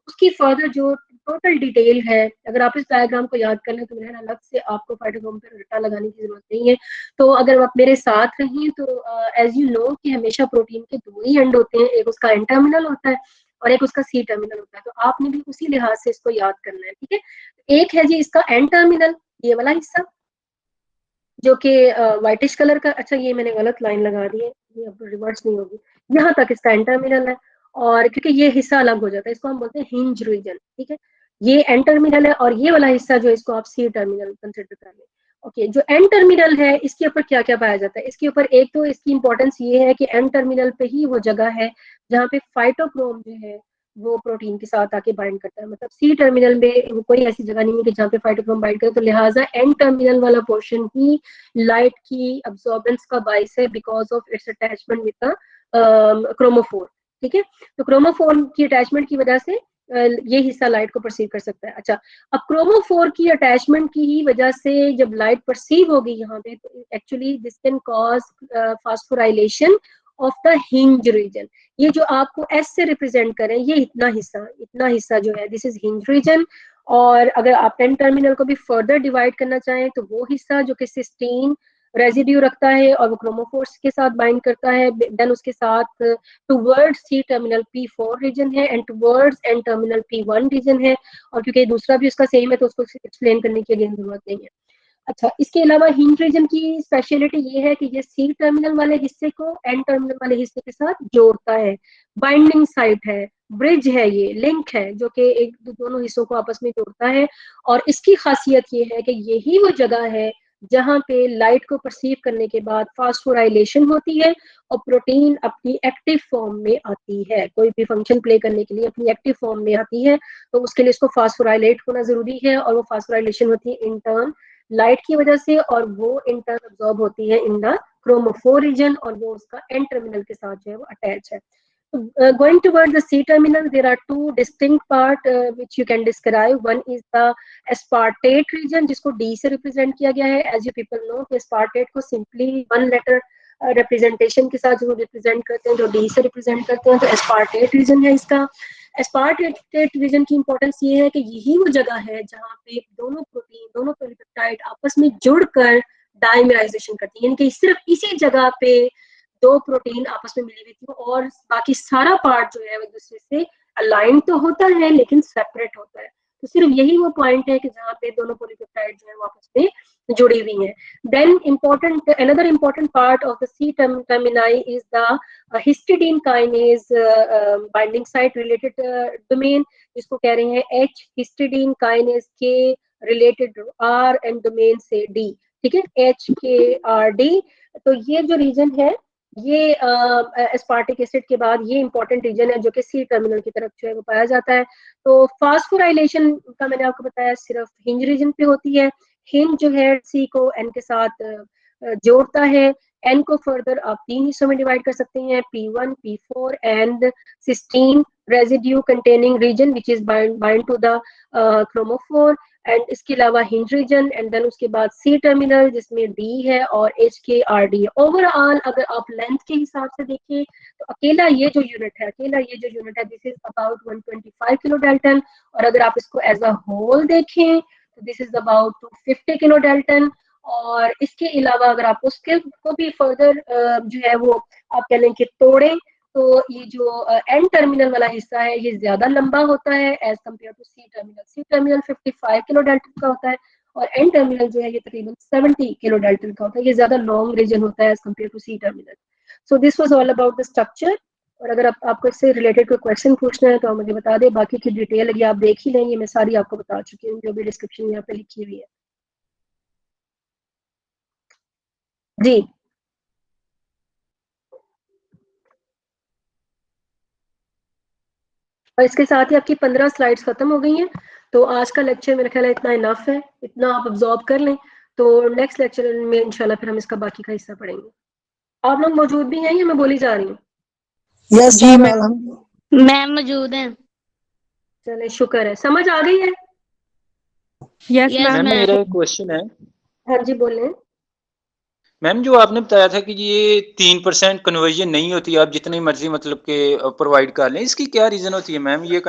उसकी फर्दर जो टोटल डिटेल है, अगर आप इस डायग्राम को याद कर लें तो मेरा अलग से आपको फाइटोक्रोम पर रट्टा लगाने की जरूरत नहीं है। तो अगर आप मेरे साथ रहें तो एज यू नो कि हमेशा प्रोटीन के दो ही एंड होते हैं, एक उसका एन टर्मिनल होता है और एक उसका सी टर्मिनल होता है, तो आपने भी उसी लिहाज से इसको याद करना है, ठीक है। एक है जी इसका एन टर्मिनल, ये वाला हिस्सा जो कि व्हाइटिश कलर का, अच्छा ये मैंने गलत लाइन लगा दी है, ये अब रिवर्स नहीं होगी, यहाँ तक इसका एन टर्मिनल है, और क्योंकि ये हिस्सा अलग हो जाता है इसको हम बोलते हैं हिंज रीजन, ठीक है। ये एन टर्मिनल है, और ये वाला हिस्सा जो इसको आप सी टर्मिनल कंसिडर कर लें। ओके, जो एन टर्मिनल है इसके ऊपर क्या क्या पाया जाता है, इसके ऊपर एक तो इसकी इंपॉर्टेंस ये है कि एन टर्मिनल पे ही वो जगह है जहाँ पे फाइटोक्रोम जो है वो प्रोटीन के साथ आके बाइंड करता है, मतलब सी टर्मिनल में कोई ऐसी जगह नहीं है कि जहाँ पे फाइटोक्रोम बाइंड करे, तो लिहाजा एन टर्मिनल वाला पोर्शन ही लाइट की अब्सॉर्बेंस का बाइस है because of its attachment with the chromophore, ठीक है। तो क्रोमोफोर की अटैचमेंट की वजह से ये हिस्सा लाइट को परसीव कर सकता है। अच्छा, अब क्रोमोफोर की अटैचमेंट की ही वजह से जब लाइट परसीव होगी यहाँ पे, तो actually this can cause phosphorylation of the hinge region. ये जो आपको एस से रिप्रेजेंट करें, ये इतना हिस्सा जो है दिस इज हिंज रीजन। और अगर आप एन टर्मिनल को भी फर्दर डिवाइड करना चाहें तो वो हिस्सा जो कि सिस्टीन रेजिड्यू रखता है और वो क्रोमोफोर्स के साथ बाइंड करता है। देन उसके साथ towards C terminal P4 region है and towards N terminal P1 region है, और क्योंकि दूसरा भी उसका सेम है तो उसको एक्सप्लेन करने की अगेन जरूरत नहीं है। अच्छा, इसके अलावा हिंज रीजन की स्पेशलिटी ये है कि ये सी टर्मिनल वाले हिस्से को एन टर्मिनल वाले हिस्से के साथ जोड़ता है, बाइंडिंग साइट है, ब्रिज है, ये लिंक है जो कि एक दोनों हिस्सों को आपस में जोड़ता है। और इसकी खासियत ये है कि यही वो जगह है जहां पे लाइट को परसीव करने के बाद फास्फोराइलेशन होती है और प्रोटीन अपनी एक्टिव फॉर्म में आती है, कोई भी फंक्शन प्ले करने के लिए अपनी एक्टिव फॉर्म में आती है, तो उसके लिए इसको फास्फोराइलेट होना जरूरी है, और वो फास्फोराइलेशन होती है इंटर्न लाइट की वजह से, और वो इंटर्न अब्सॉर्ब होती है इन द क्रोमोफोर रीजन, और वो उसका एन टर्मिनल के साथ जो है वो अटैच है। Going toward the C terminal, there are two distinct part which you can describe. One is the aspartate region, जिसको D से represent किया गया है। As you people know, कि aspartate को simply one letter representation के साथ जो represent करते हैं, जो D से represent करते हैं, तो aspartate region है इसका। aspartate region की importance ये है कि यही वो जगह है जहाँ पे दोनों प्रोटीन, दोनों पॉलीपेप्टाइड आपस में जुड़कर डाइमेराइजेशन करती है, यानी कि सिर्फ इसी जगह पे दो प्रोटीन आपस में मिली हुई थी, और बाकी सारा पार्ट जो है वो एक दूसरे से अलाइन तो होता है लेकिन सेपरेट होता है। तो सिर्फ यही वो पॉइंट है कि जहाँ पे दोनों पॉलीपेप्टाइड जो है वो आपस में जुड़ी हुई हैं। Then another important part of the C termini is the histidine kinase binding site related domain, जिसको कह रहे हैं H, histidine kinase K related R and domain से D, ठीक है, H K R D। तो ये जो रीजन है ये एस्पार्टिक एसिड के बाद ये इंपॉर्टेंट रीजन है जो कि सी टर्मिनल की तरफ जो है वो पाया जाता है। तो फास्फोराइलेशन का मैंने आपको बताया सिर्फ हिंज रीजन पे होती है। हिंज जो है सी को एन के साथ जोड़ता है। एन को फर्दर आप 3 हिस्सों में डिवाइड कर सकते हैं, P1, P4 and cysteine residue containing region which is bind to the chromophore, and इसके अलावा हिंज रीजन, एंड देन उसके बाद सी टर्मिनल जिसमें डी है और एच के आर डी है। ओवरऑल अगर आप लेंथ के हिसाब से देखें तो अकेला ये जो यूनिट है this is about 125 kilo Dalton, और अगर आप इसको एज अ होल देखें तो this is about 250 kilo Dalton. और इसके अलावा अगर आप उसके को भी फर्दर जो है वो आप कह लें कि तोड़ें तो ये जो एन टर्मिनल वाला हिस्सा है ये ज्यादा लंबा होता है as compare to C terminal. C terminal 55 kilo dalton का होता है और एन टर्मिनल जो है ये तकरीबन 70 किलो डाल्टन का होता है, ये ज्यादा लॉन्ग रीजन होता है as compare to C terminal. So this was all about the structure, और अगर आपको इससे रिलेटेड कोई क्वेश्चन पूछना है तो आप मुझे बता दें, बाकी की डिटेल अगर आप देख ही लेंगे, मैं सारी आपको बता चुकी हूँ जो भी डिस्क्रिप्शन यहाँ पे लिखी हुई है। जी और इसके साथ ही आपकी 15 स्लाइड्स खत्म हो गई हैं, तो आज का लेक्चर मेरा ख्याल है इतना इनफ है, इतना आप अब्जॉर्ब कर लें, तो नेक्स्ट लेक्चर में इंशाल्लाह फिर हम इसका बाकी का हिस्सा पढ़ेंगे। आप लोग मौजूद भी हैं या मैं बोली जा रही हूँ? यस जी मैम, मैम मौजूद हैं। चले शुक्र है, समझ आ गई है? Yes Yes, ma'am. मैम मेरा एक क्वेश्चन है। हाँ जी बोलें। मैम जो आपने बताया था कि ये 3% कन्वर्जन नहीं होती, आप जितनी मर्जी मतलब के प्रोवाइड कर लें, इसकी क्या रीजन होती है मैम? ये